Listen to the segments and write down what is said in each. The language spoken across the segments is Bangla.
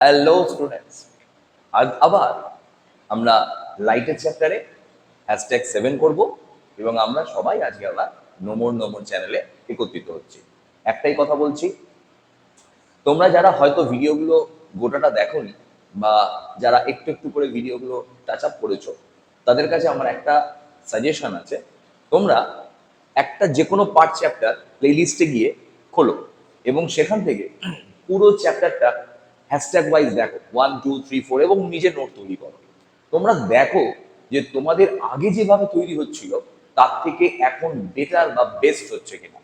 হ্যালো স্টুডেন্টস, আজ আবার আমরা লাইটের চ্যাপ্টারে #7 করব এবং আমরা সবাই আজকে আবার নোমর চ্যানেলে একত্রিত হচ্ছি। একটাই কথা বলছি, তোমরা যারা হয়তো ভিডিওগুলো গোটাটা দেখোনি বা যারা একটু একটু করে ভিডিওগুলো টাচ আপ করেছো, তাদের কাছে আমার একটা সাজেশন আছে। তোমরা একটা যে কোনো পার্ট চ্যাপ্টার প্লেলিস্টে গিয়ে খোলো এবং সেখান থেকে পুরো চ্যাপ্টারটা হ্যাশট্যাগ ওয়াইজ দেখো, 1 2 3 4 এবং নিজের নোট তৈরি করো। তোমরা দেখো যে তোমাদের আগে যেভাবে তৈরি হচ্ছিল তার থেকে এখন বেটার বা বেস্ট হচ্ছে কিনা।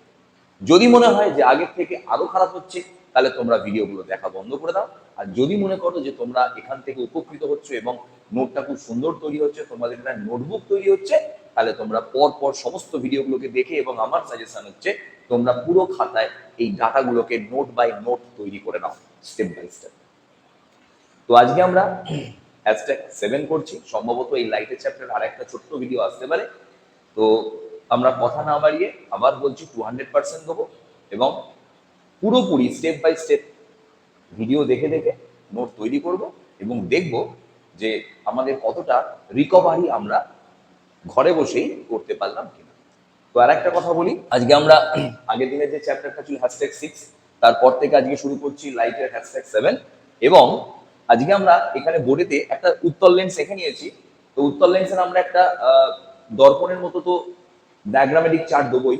যদি মনে হয় যে আগের থেকে আরো খারাপ হচ্ছে, তাহলে তোমরা ভিডিওগুলো দেখা বন্ধ করে দাও। আর যদি মনে করো যে তোমরা এখান থেকে উপকৃত হচ্ছে এবং নোটটা খুব সুন্দর তৈরি হচ্ছে, তোমাদের একটা নোটবুক তৈরি হচ্ছে, তাহলে তোমরা পর পর সমস্ত ভিডিওগুলোকে দেখে, এবং আমার সাজেশন হচ্ছে তোমরা পুরো খাতায় এই ডাটাগুলোকে নোট বাই নোট তৈরি করে নাও, স্টেপ বাই স্টেপ। তো আজকে আমরা #7 করছি। সম্ভবত এই লাইটের চ্যাপ্টার আর একটা ছোট্ট ভিডিও আসতে পারে। তো আমরা কথা না বাড়িয়ে আবার বলছি 200% দেবো এবং পুরোপুরি স্টেপ বাই স্টেপ ভিডিও দেখে দেখে নোট তৈরি করব এবং দেখব যে আমাদের কতটা রিকভারি আমরা ঘরে বসেই করতে পারলাম কিনা। তো আর একটা কথা বলি, আজকে আমরা আগের দিনের যে চ্যাপ্টারটা ছিল #6, তারপর থেকে আজকে শুরু করছি লাইটের #7 এবং আজকে আমরা এখানে বোর্ডেতে একটা উত্তল লেন্স এঁকে নিয়েছি। তো উত্তল লেন্সের আমরা একটা দর্পণের মতো তো ডায়াগ্রামেটিক চার্ট দেবোই।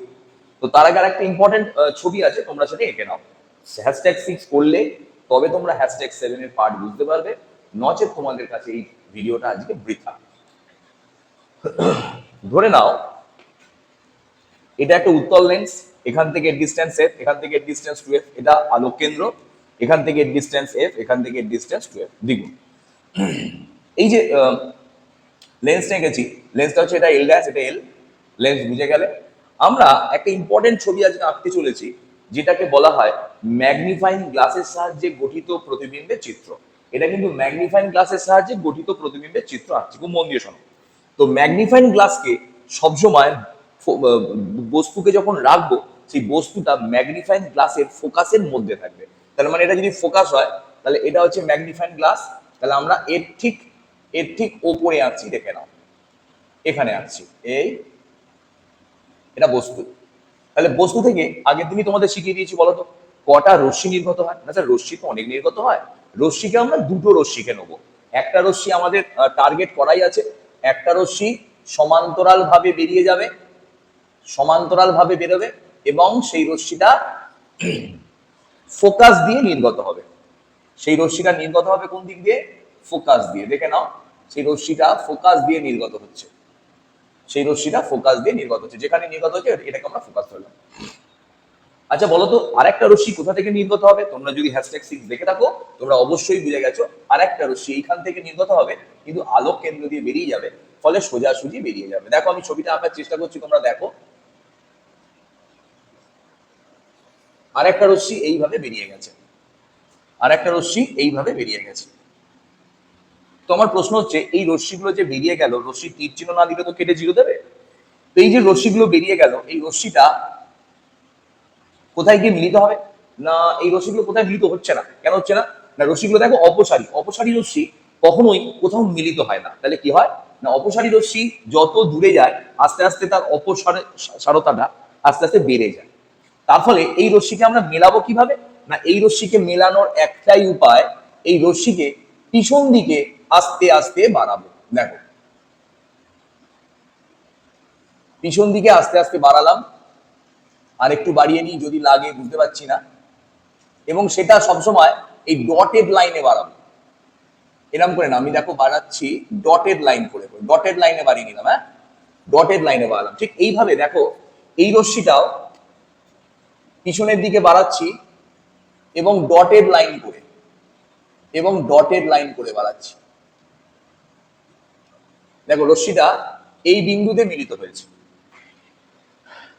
তো তার আগে আর একটা ইম্পর্টেন্ট ছবি আছে, তোমরা সেটা এঁকে নাও। #6 করলে তবে তোমরা #7 এর পার্ট বুঝতে পারবে, নচেত তোমাদের কাছে এই ভিডিওটা আজকে বৃথা। ধরে নাও এটা একটা উত্তল লেন্স, এখান থেকে ডিস্টেন্স f, এখান থেকে ডিস্টেন্স 2f, এটা আলোক কেন্দ্র, এখান থেকে ডিস্টেন্স f, এখান থেকে ডিস্টেন্স 2f দ্বিগুণ। এই যে লেন্সটা এঁকেছি, লেন্সটা হচ্ছে এটা l', এটা l, লেন্স বুঝে গেলে। আমরা একটা ইম্পর্টেন্ট ছবি আজকে আঁকতে চলেছি, যেটাকে বলা হয় ম্যাগনিফাইং গ্লাসের সাহায্যে গঠিত প্রতিবিম্বের চিত্র। এটা কিন্তু ম্যাগনিফাইং গ্লাসের সাহায্যে গঠিত প্রতিবিম্বের চিত্র আঁকছি, খুব মন দিয়ে শোনো। তো ম্যাগনিফাইং গ্লাসকে সবসময় বস্তুকে যখন রাখবো, সেই বস্তুটা ম্যাগনিফাইং গ্লাসের ফোকাসের মধ্যে থাকবে। তার মানে এটা যদি ফোকাস হয়, তাহলে এটা হচ্ছে ম্যাগনিফাইং গ্লাস। তাহলে আমরা এর ঠিক ওপরে আঁকছি, দেখে নাও, এখানে আঁকছি, এই এটা বস্তু। তাহলে বস্তু থেকে আগের দিনই তোমাদের শিখিয়ে দিয়েছি, বলতো কটা রশ্মি নির্গত হয় না? স্যার রশ্মি তো অনেক নির্গত হয়। রশ্মিকে আমরা দুটো রশ্মিকে নেবো। একটা রশ্মি আমাদের টার্গেট করাই আছে, একটা রশ্মি সমান্তরাল ভাবে বেরিয়ে যাবে, সমান্তরাল ভাবে বেরোবে এবং সেই রশ্মিটা ফোকাস দিয়ে নির্গত হবে। সেই রশ্মিটা নির্গত হবে কোন দিক দিয়ে? ফোকাস দিয়ে। দেখে নাও, সেই রশ্মিটা ফোকাস দিয়ে নির্গত হচ্ছে, সেই রশ্মিটা ফোকাস দিয়ে নির্গত হচ্ছে, যেখানে নির্গত হচ্ছে এটাকে আমরা ফোকাস ধরলাম। আচ্ছা বলো তো, আরেকটা রশ্মি কোথা থেকে নির্গত হবে? তোমরা যদি #6 দেখে থাকো, তোমরা অবশ্যই বুঝে গেছো আরেকটা রশ্মি এইখান থেকে নির্গত হবে, কিন্তু আলোক কেন্দ্র দিয়ে বেরিয়ে যাবে, ফলে সোজাসুজি বেরিয়ে যাবে। দেখো আমি ছবিটা আঁকার চেষ্টা করছি, তোমরা দেখো। আরেকটা রশ্মি এইভাবে বেরিয়ে গেছে, আরেকটা রশ্মি এইভাবে বেরিয়ে গেছে। তো আমার প্রশ্ন হচ্ছে, এই রশ্মিগুলো যে বেরিয়ে গেল, রশ্মি তীর চিহ্ন না দিলে তো কেটে 0 দেবে। তো এই যে রশ্মিগুলো বেরিয়ে গেল, এই রশ্মিটা কোথায় গিয়ে মিলিত হবে? না, এই রশ্মিগুলো কোথায় মিলিত হচ্ছে না। কেন হচ্ছে না? না, রশ্মিগুলো দেখো অপসারী, অপসারী রশ্মি কখনোই কোথাও মিলিত হয় না। তাহলে কি হয় না, অপসারী রশ্মি যত দূরে যায়, আস্তে আস্তে তার অপসারতাটা আস্তে আস্তে বেড়ে যায়। তার ফলে এই রশ্মিকে আমরা মেলাবো কিভাবে? না, এই রশ্মিকে মেলানোর একটাই উপায়, এই রশ্মিকে পিছন দিকে আস্তে আস্তে বাড়াবো। দেখো, পিছন দিকে আস্তে আস্তে বাড়ালাম, আর একটু বাড়িয়ে নিই যদি লাগে, বুঝতে পারছি না। এবং সেটা সবসময় এই ডটেড লাইনে বাড়াবো, এরকম করে না, আমি দেখো বাড়াচ্ছি ডটেড লাইন করে, ডটেড লাইনে বাড়িয়ে নিলাম। হ্যাঁ, ডটেড লাইনে বাড়ালাম। ঠিক এইভাবে দেখো, এই রশ্মিটাও পিছনের দিকে বাড়াচ্ছি এবং ডটেড লাইন করে, এবং ডটেড লাইন করে বাড়াচ্ছি। দেখো রশ্মিটা এই বিন্দুতে মিলিত হয়েছে।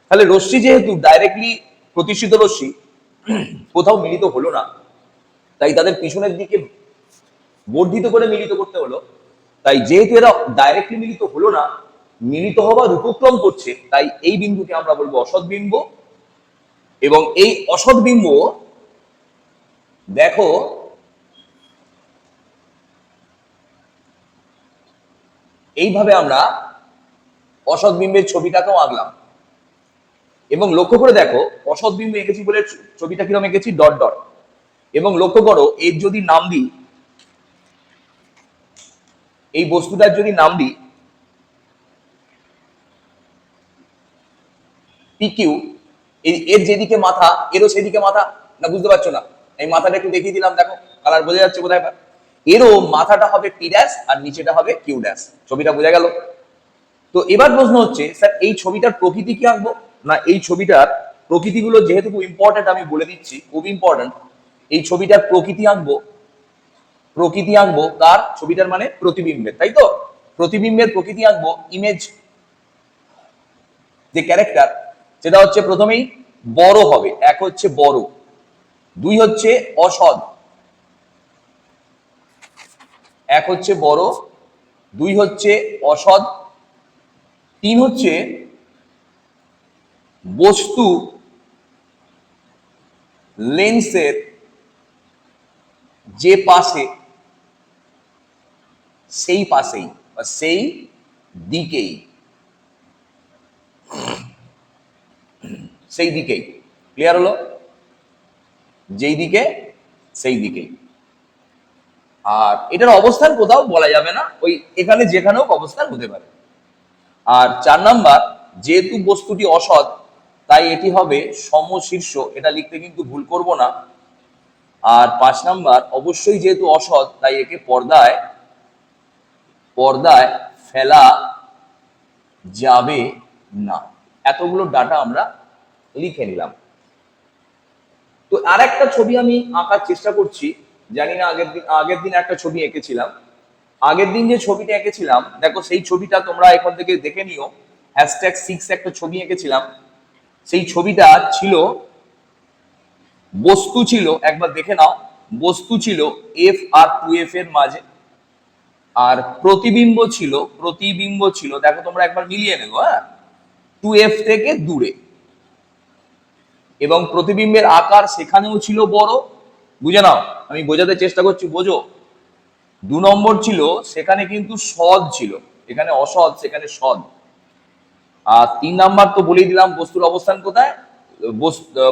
তাহলে রশ্মি যেহেতু ডাইরেক্টলি প্রতিষ্ঠিত রশ্মি, কোথাও মিলিত হলো না, তাই তাদের পিছনের দিকে বর্ধিত করে মিলিত করতে হলো। তাই যেহেতু এরা ডাইরেক্টলি মিলিত হলো না, মিলিত হবার উপক্রম করছে, তাই এই বিন্দুকে আমরা বলবো অসৎ বিম্ব। এবং এই অসৎ বিম্ব দেখো এইভাবে আমরা অসৎ বিম্বের ছবিটাকেও আঁকলাম। এবং লক্ষ্য করে দেখো, অসৎ বিম্ব এঁকেছি বলে ছবিটা কিরকম এঁকেছি, ডট ডট। এবং লক্ষ্য করো, এর যদি নাম দিই, এই বস্তুটার যদি নাম দিই পিকিউ, এর যেদিকে মাথা এরও সেদিকে মাথা, না বুঝতে পারছো না? এই মাথাটা একটু দেখিয়ে দিলাম, দেখো কালার বোঝা যাচ্ছে বোধহয়। এরও মাথাটা হবে পি ড্যাশ আর নিচেটা হবে কিউ ড্যাশ। ছবিটা বোঝা গেল? তো এবার প্রশ্ন হচ্ছে, স্যার এই ছবিটার প্রকৃতি কি আঁকবো? না, এই ছবিটার প্রকৃতিগুলো যেহেতু খুব ইম্পর্টেন্ট, আমি বলে দিচ্ছি খুব ইম্পর্টেন্ট। এই ছবিটার প্রকৃতি আঁকবো, প্রকৃতি আঁকবো কার? ছবিটার মানে প্রতিবিম্বের, তাই তো? প্রতিবিম্বের প্রকৃতি আঁকবো, ইমেজ যে ক্যারেক্টার, সেটা হচ্ছে প্রথমেই বড় হবে। এক হচ্ছে বড়, দুই হচ্ছে অসৎ। এক হচ্ছে বড়, দুই হচ্ছে অসৎ, তিন হচ্ছে বস্তু লেন্সের যে পাশে সেই পাশেই বা সেই দিকেই, সেই দিকেই। ক্লিয়ার হলো? যেই দিকে সেই দিকেই। আর এটার অবস্থান কোথাও বলা যাবে না, ওই এখানে যেখানেও অবস্থান হতে পারে। আর 4 নাম্বার, যেহেতু বস্তুটি অসৎ তাই এটি হবে সমশীর্ষ, এটা লিখতে কিন্তু ভুল করব না। আর 5 নাম্বার, অবশ্যই যেহেতু অসৎ তাই একে পর্দায় পর্দায় ফেলা যাবে না। এতগুলো ডাটা আমরা লিখে নিলাম। তো আর একটা ছবি আমি আঁকার চেষ্টা করছি, জানি না আগের দিন একটা ছবি এঁকেছিলাম। আগের দিন যে ছবিটা এঁকেছিলাম, দেখো সেই ছবিটা তোমরা এখান থেকে দেখে নিও। #6 একটা ছবি এঁকেছিলাম। সেই ছবিটা ছিল, বস্তু ছিল, একবার দেখে নাও, বস্তু ছিল F আর 2F এর মাঝে, আর প্রতিবিম্ব ছিল, দেখো তোমরা একবার মিলিয়ে নেবো, হ্যাঁ, 2F থেকে দূরে। এবং প্রতিবিম্বের আকার সেখানেও ছিল বড়, বুঝে নাও, আমি বোঝাতে চেষ্টা করছি, বোঝো। 2 নম্বর ছিল, সেখানে কিন্তু সৎ ছিল, এখানে অসৎ, সেখানে সৎ। আর 3 নাম্বার তো বলেই দিলাম, বস্তুর অবস্থান কোথায়,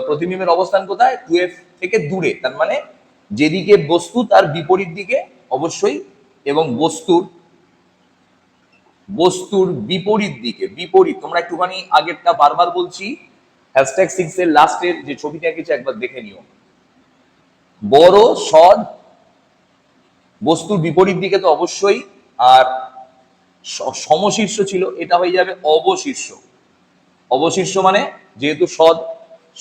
প্রতিবিম্বের অবস্থান কোথায়, 2F থেকে দূরে, তার মানে যেদিকে বস্তু তার বিপরীত দিকে অবশ্যই, এবং বস্তুর বিপরীত দিকে, বিপরীত। তোমরা একটুখানি আগেরটা বারবার বলছি, #6 এর লাস্টের যে ছবিটা এঁকেছে একবার দেখে নিও। বড়, সৎ, বস্তুর বিপরীত দিকে তো অবশ্যই, আর সমশীর্ষ ছিল, এটা হয়ে যাবে অবশীর্ষ। অবশীর্ষ মানে যেহেতু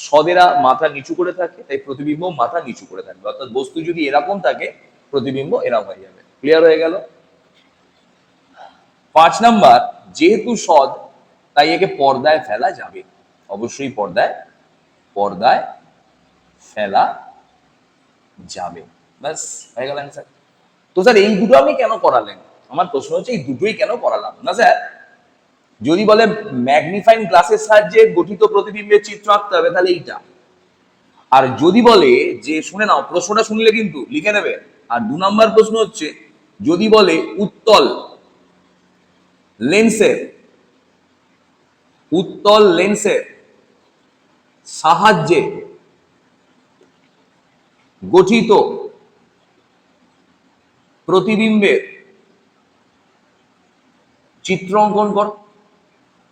সদেরা মাথা নিচু করে থাকে, তাই প্রতিবিম্ব মাথা নিচু করে থাকবে, অর্থাৎ বস্তু যদি এরকম থাকে প্রতিবিম্ব এরকম হয়ে যাবে। ক্লিয়ার হয়ে গেল? 5 নাম্বার, যেহেতু সৎ তাই একে পর্দায় ফেলা যাবে, অবশ্যই পর্দায় ফেলা যাবে। ব্যাস হয়ে গেল অ্যান্সার। তো স্যার এই দুটো আপনি কেন করালেন? আমার প্রশ্ন হচ্ছে, এই দুটোই কেন করালাম? না স্যার, যদি বলে ম্যাগনিফাইং গ্লাসের সাহায্যে গঠিত প্রতিবিম্বের চিত্র আঁকতে হবে, তাহলে এইটা। আর যদি বলে যে, শুনে নাও, প্রশ্নটা শুনলে কিন্তু লিখে নেবে। আর 2 নম্বর প্রশ্ন হচ্ছে, যদি বলে উত্তল লেন্সের সাহায্যে গঠিত প্রতিবিম্বের চিত্র অঙ্কন করো,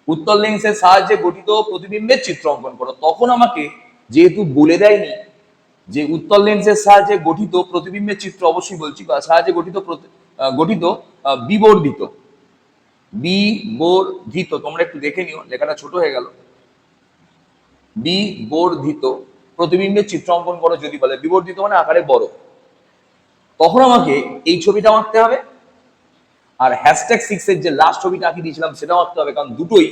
উত্তল লেন্সের সাহায্যে গঠিত প্রতিবিম্বের চিত্র অঙ্কন করো। তখন আমাকে যেহেতু বলে দেয়নি যে উত্তল লেন্সের সাহায্যে গঠিত প্রতিবিম্বের চিত্র, অবশ্যই বলছি বা সাহায্যে গঠিত বিবর্ধিত, তোমরা একটু দেখে নিও, লেখাটা ছোট হয়ে গেল। বিবর্ধিত প্রতিবিম্বের চিত্র অঙ্কন করো যদি বলে, বিবর্ধিত মানে আকারে বড়, তখন আমাকে এই ছবিটা আঁকতে হবে। আর #6 এর যে লাস্ট ছবিটা আঁকি দিয়েছিলাম সেটাও আঁকতে হবে, কারণ দুটোই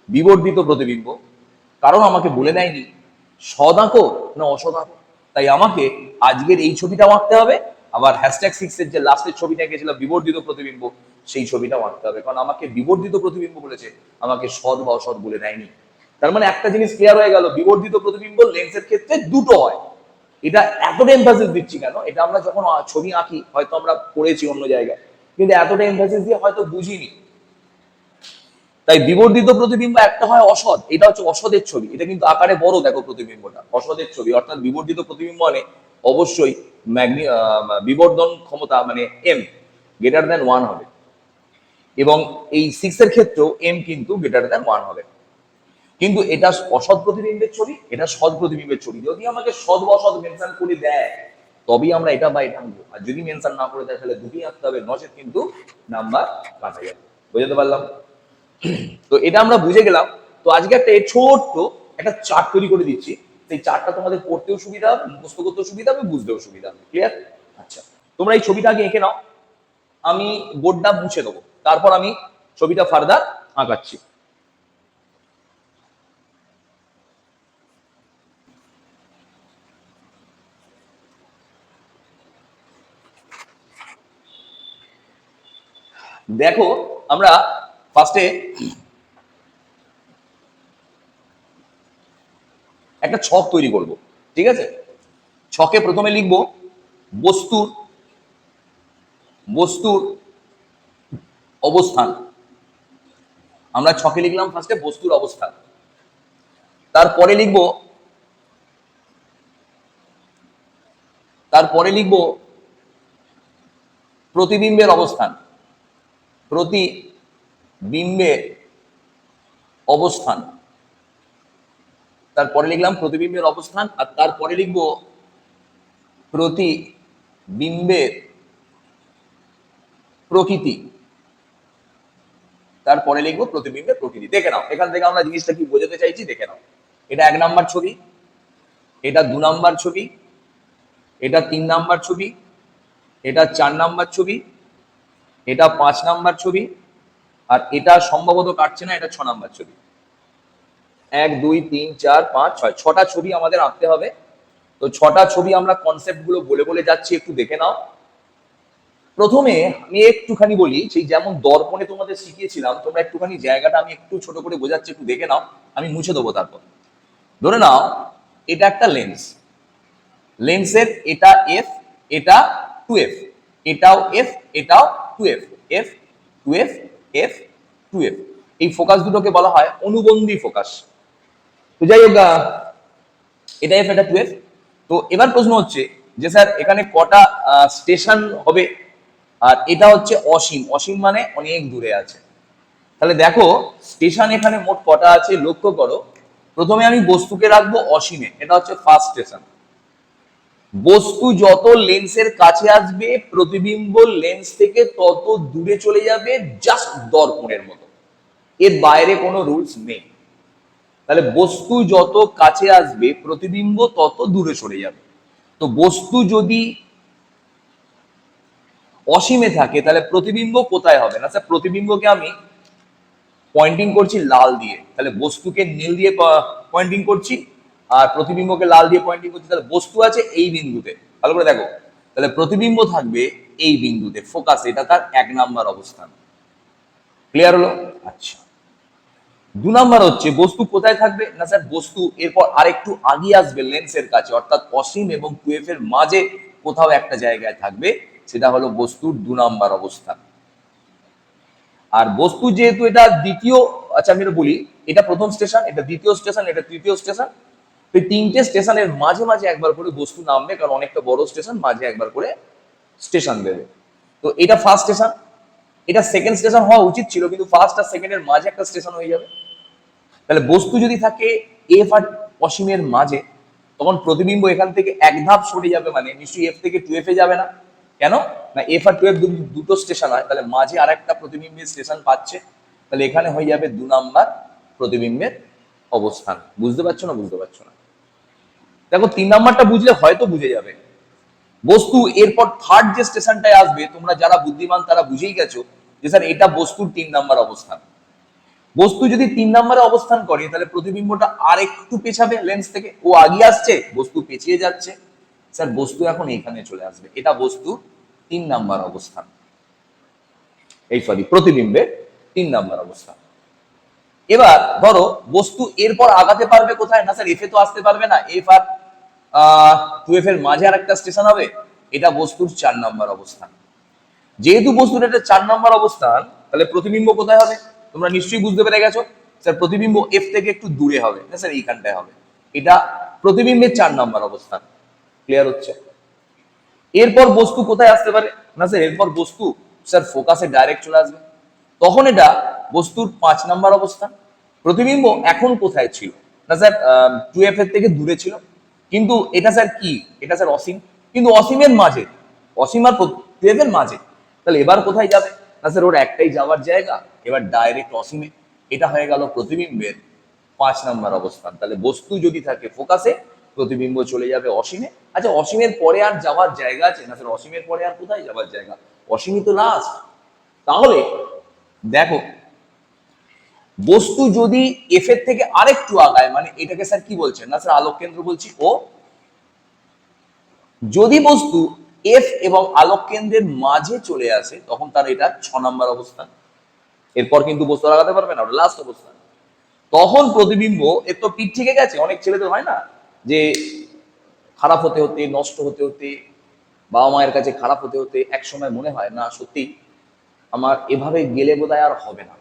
বিবর্ধিত প্রতিবিম্ব। কারণ আমাকে বলে দেয়নি সৎ আঁকো না অসৎ আঁকো, তাই আমাকে আজকের এই ছবিটাও আঁকতে হবে, আবার #6 এর যে লাস্টের ছবিটা এঁকেছিলাম বিবর্ধিত প্রতিবিম্ব, সেই ছবিটাও আঁকতে হবে, কারণ আমাকে বিবর্ধিত প্রতিবিম্ব বলেছে, আমাকে সৎ বা অসৎ বলে দেয়নি। তার মানে একটা জিনিস ক্লিয়ার হয়ে গেল, বিবর্ধিত প্রতিবিম্ব লেন্সের ক্ষেত্রে দুটো হয়। এটা এতটা এমফাসিস দিচ্ছি কেন, এটা আমরা যখন ছবি আঁকি হয়তো আমরা পড়েছি অন্য জায়গায়, কিন্তু এতটা এমফাসিস দিয়ে হয়তো বুঝিনি। তাই বিবর্ধিত প্রতিবিম্ব একটা হয় অসৎ, এটা হচ্ছে অসদের ছবি, এটা কিন্তু আকারে বড়, দেখো প্রতিবিম্বটা অসদের ছবি, অর্থাৎ বিবর্ধিত প্রতিবিম্ব মানে অবশ্যই বিবর্ধন ক্ষমতা মানে এম গ্রেটার দ্যান 1 হবে, এবং এই 6 এর ক্ষেত্রেও এম কিন্তু গ্রেটার দ্যান 1 হবে। কিন্তু এটা অসৎ প্রতিবিম্বের ছবি, এটা সৎ প্রতিবিম্বের ছবি। যদি আমাকে সৎ বা অসৎ মেনশন করে দেয় তবেই আমরা এটা বা এটা আনবো, আর যদি মেনশন না করে দেয় তাহলে দুটি আনতে হবে, নচেত কিন্তু নাম্বার কাটা যাবে। বুঝতে পারলাম? তো এটা আমরা বুঝে গেলাম। তো আজকে একটা ছোট্ট একটা চার্ট তৈরি করে দিচ্ছি, সেই চার্টটা তোমাদের পড়তেও সুবিধা হবে, মুখস্থ করতেও সুবিধা হবে, বুঝতেও সুবিধা হবে। ক্লিয়ার? আচ্ছা, তোমরা এই ছবিটা আগে এঁকে নাও, আমি বোর্ডটা মুছে দেবো, তারপর আমি ছবিটা ফার্দার আঁকাচ্ছি। দেখো, আমরা ফার্স্টে একটা ছক তৈরি করব, ঠিক আছে? ছকে প্রথমে লিখব বস্তুর বস্তুর অবস্থান। আমরা ছকে লিখলাম ফার্স্টে বস্তুর অবস্থান, তারপরে লিখব প্রতিবিম্বের অবস্থান, প্রতিবিম্বের অবস্থান, তারপরে লিখলাম প্রতিবিম্বের অবস্থান, আর তারপরে লিখব প্রতিবিম্বের প্রকৃতি, তারপরে লিখবো প্রতিবিম্বের প্রকৃতি। দেখে নাও এখান থেকে আমরা জিনিসটা কি বোঝাতে চাইছি, দেখে নাও। এটা 1 নাম্বার ছবি, এটা 2 নাম্বার ছবি, এটা 3 নাম্বার ছবি, এটা 4 নাম্বার ছবি, এটা 5 নাম্বার ছবি, আর এটা সম্ভবত কাটছে না, এটা 6 নাম্বার ছবি। 1 2 3 4 5 6, 6টা ছবি আমাদের আঁকতে হবে। তো 6টা ছবি আমরা কনসেপ্ট গুলো বলে বলে যাচ্ছি, একটু দেখে নাও। প্রথমে আমি একটুখানি বলি, সেই যেমন দর্পণে তোমাদের শিখিয়েছিলাম, তোমরা একটুখানি জায়গাটা আমি একটু ছোট করে বোঝাচ্ছি, একটু দেখে নাও, আমি মুছে দেবো তারপর। ধরে নাও এটা একটা লেন্স, লেন্সের এটা এফ, এটা 2f, এটাও এফ, এটাও 2f, F 2f, F 2f। এই ফোকাস দুটোকে বলা হয় অনুবন্ধী ফোকাস। তো যাই হোক, এটা এফ, এটা 2f। তো এবার প্রশ্ন হচ্ছে যে স্যার এখানে কটা স্টেশন হবে, আর এটা হচ্ছে অসীম, অসীম মানে অনেক দূরে আছে। তাহলে দেখো স্টেশন এখানে মোট কটা আছে লক্ষ্য করো। প্রথমে আমি বস্তুকে রাখবো অসীমে, এটা হচ্ছে ফার্স্ট স্টেশন। বস্তু যত লেন্সের কাছে আসবে প্রতিবিম্ব লেন্স থেকে তত দূরে চলে যাবে, জাস্ট দর্পণের মতো, এর বাইরে কোনো রুলস নেই। তাহলে বস্তু যত কাছে আসবে প্রতিবিম্ব তত দূরে সরে যাবে। তো বস্তু যদি অসীমে থাকে তাহলে প্রতিবিম্ব কোথায় হবে না স্যার? প্রতিবিম্বকে আমি পয়েন্টিং করছি লাল দিয়ে, তাহলে বস্তুকে নীল দিয়ে পয়েন্টিং করছি, আর প্রতিবিম্বকে লাল দিয়ে পয়েন্টিং করছি। তাহলে বস্তু আছে এই বিন্দুতে, ভালো করে দেখো, তাহলে প্রতিবিম্ব থাকবে এই বিন্দুতে, ফোকাস, এটা তার 1 নাম্বার অবস্থান। ক্লিয়ার হলো? আচ্ছা, 2 নাম্বার হচ্ছে বস্তু কোথায় থাকবে না স্যার? বস্তু এরপর আরেকটু আগে আসবে লেন্সের কাছে, অর্থাৎ অসীম এবং 2f এর মাঝে কোথাও একটা জায়গায় থাকবে, সেটা হলো বস্তুর 2 নাম্বার অবস্থান। আর বস্তু যেহেতু এটা দ্বিতীয়, আচ্ছা আমি এটা বলি, এটা প্রথম স্টেশন, এটা দ্বিতীয় স্টেশন, এটা তৃতীয় স্টেশন। এই 3টে স্টেশনের মাঝে মাঝে একবার করে বস্তু নামবে, কারণ অনেকটা বড় স্টেশন, মাঝে একবার করে স্টেশন দেবে। তো এটা ফার্স্ট স্টেশন, এটা সেকেন্ড স্টেশন হওয়া উচিত ছিল, কিন্তু ফার্স্ট আর সেকেন্ডের মাঝে একটা স্টেশন হয়ে যাবে। তাহলে বস্তু যদি থাকে এফ আর অসীমের মাঝে, তখন প্রতিবিম্ব এখান থেকে এক ধাপ সরে যাবে, মানে নিশ্চয়ই এফ থেকে 2f এ যাবে না। কেন না? এফ আর 2f দুটো স্টেশন হয়, তাহলে মাঝে আর একটা প্রতিবিম্বের স্টেশন পাচ্ছে, তাহলে এখানে হয়ে যাবে 2 নাম্বার প্রতিবিম্বের অবস্থান। বুঝতে পারছো না? বুঝতে পারছো না? দেখো 3 নাম্বারটা বুঝলে হয়তো বুঝে যাবে। বস্তু এরপর থার্ড যে স্টেশনটায় আসবে, তোমরা যারা বুদ্ধিমান তারা বুঝেই গেছো যে স্যার এটা বস্তুর 3 নাম্বার অবস্থান। বস্তু যদি 3 নাম্বারে অবস্থান করে তাহলে প্রতিবিম্বটা আর একটু পেছাবে লেন্স থেকে, ও আগিয়ে আসছে, বস্তু পেছিয়ে যাচ্ছে, স্যার বস্তু এখন এখানে চলে আসবে, এটা বস্তু 3 নাম্বার অবস্থান, এই সরি প্রতিবিম্বের 3 নাম্বার অবস্থান। এবার ধরো বস্তু এরপর আগাতে পারবে কোথায় না স্যার? এফ এ তো আসতে পারবে না, এফ আর 2f এর মাঝে আর একটা স্টেশন হবে, এটা বস্তুর 4 নাম্বার অবস্থান। যেহেতু বস্তুর এটা 4 নাম্বার অবস্থান, তাহলে প্রতিবিম্ব কোথায় হবে? তোমরা নিশ্চয়ই বুঝতে পেরে গেছো স্যার প্রতিবিম্ব এফ থেকে একটু দূরে হবে না স্যার, এইখানটায় হবে। এটা প্রতিবিম্বের 4 নাম্বার অবস্থান। ক্লিয়ার হচ্ছে? এরপর বস্তু কোথায় আসতে পারে না স্যার? এরপর বস্তু স্যার ফোকাসে ডাইরেক্ট চলে আসবে, তখন এটা বস্তুর 5 নাম্বার অবস্থান। প্রতিবিম্ব এখন কোথায় ছিল না স্যার? 2f এর থেকে দূরে ছিল, কিন্তু এটা স্যার কি? এটা স্যার অসীম, কিন্তু অসীমের মাঝে, অসীম আর 2f এর মাঝে। তাহলে এবার কোথায় যাবে না স্যার? ওর একটাই যাওয়ার জায়গা, এবার ডাইরেক্ট অসীমে। এটা হয়ে গেল প্রতিবিম্বের 5 নাম্বার অবস্থান। তাহলে বস্তু যদি থাকে ফোকাসে, প্রতিবিম্ব চলে যাবে অসীমে। আচ্ছা, অসীমের পরে আর যাওয়ার জায়গা আছে না স্যার? অসীমের পরে আর কোথায় যাওয়ার জায়গা? অসীমই তো লাস্ট। তাহলে দেখো, বস্তু যদি এফ এর থেকে আরেকটু আগায়, মানে এটাকে স্যার কি বলছেন না স্যার? আলোক কেন্দ্র বলছি। ও যদি বস্তু এফ এবং আলোক কেন্দ্রের মাঝে চলে আসে, তখন তার এটা 6 নাম্বার অবস্থান। এরপর কিন্তু বস্তু লাগাতে পারবে না, ওটা লাস্ট অবস্থান। তখন প্রতিবিম্ব এর তো পিঠ থেকে গেছে। অনেক ছেলেদের হয় না যে খারাপ হতে হতে, নষ্ট হতে হতে, বাবা মায়ের কাছে খারাপ হতে হতে এক সময় মনে হয় না সত্যি আমার এভাবে গেলে বোধহয় আর হবে না,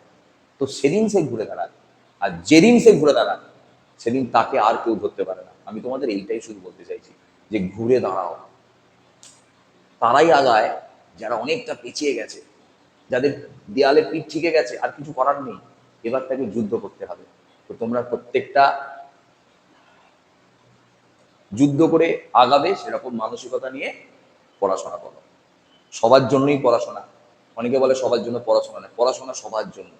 তো সেদিন সে ঘুরে দাঁড়ায়। আর যেদিন সে ঘুরে দাঁড়ায় সেদিন তাকে আর কেউ ধরতে পারে না। আমি তোমাদের এইটাই শুধু বলতে চাইছি যে ঘুরে দাঁড়াও। তারাই আগায় যারা অনেকটা পিছিয়ে গেছে, যাদের দেয়ালে পিঠ ঠিকে গেছে, আর কিছু করার নেই, এবার তাকে যুদ্ধ করতে হবে। তো তোমরা প্রত্যেকটা যুদ্ধ করে আগাবে সেরকম মানসিকতা নিয়ে পড়াশোনা করো। সবার জন্যই পড়াশোনা। অনেকে বলে সবার জন্য পড়াশোনা না, পড়াশোনা সবার জন্য।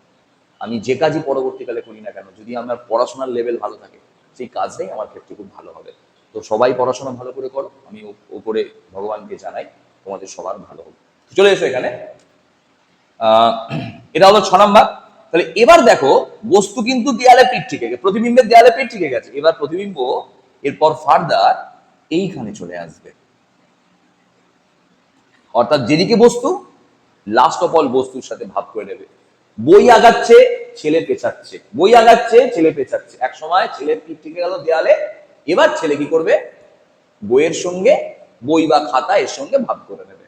আমি যে কাজই পরবর্তীকালে করি না কেন, যদি আমার পড়াশোনার লেভেল ভালো থাকে, সেই কাজটাই আমার ক্ষেত্রে খুব ভালো হবে। তো সবাই পড়াশোনা ভালো করে করো। আমি উপরে ভগবানকে জানাই তোমাদের সবার ভালো হোক। চলে এসো এখানে। এটা হলো 6 নাম্বার। তাহলে এবার দেখো, বস্তু কিন্তু দেয়ালে পিঠ ঠিক গেছে, প্রতিবিম্বের দেয়ালে পিঠ ঠিক গেছে। এবার প্রতিবিম্ব এরপর ফার্দার এইখানে চলে আসবে, অর্থাৎ যেদিকে বস্তু লাস্ট অফ অল বস্তুর সাথে ভাব করে নেবে। বই আগাচ্ছে, ছেলে পেছাচ্ছে, বই আগাচ্ছে, ছেলে পেছাচ্ছে। এক সময় ছেলের পিঠ থেকে গেল দেয়ালে, এবার ছেলে কি করবে? বইয়ের সঙ্গে, বই বা খাতা এর সঙ্গে ভাব করে নেবে।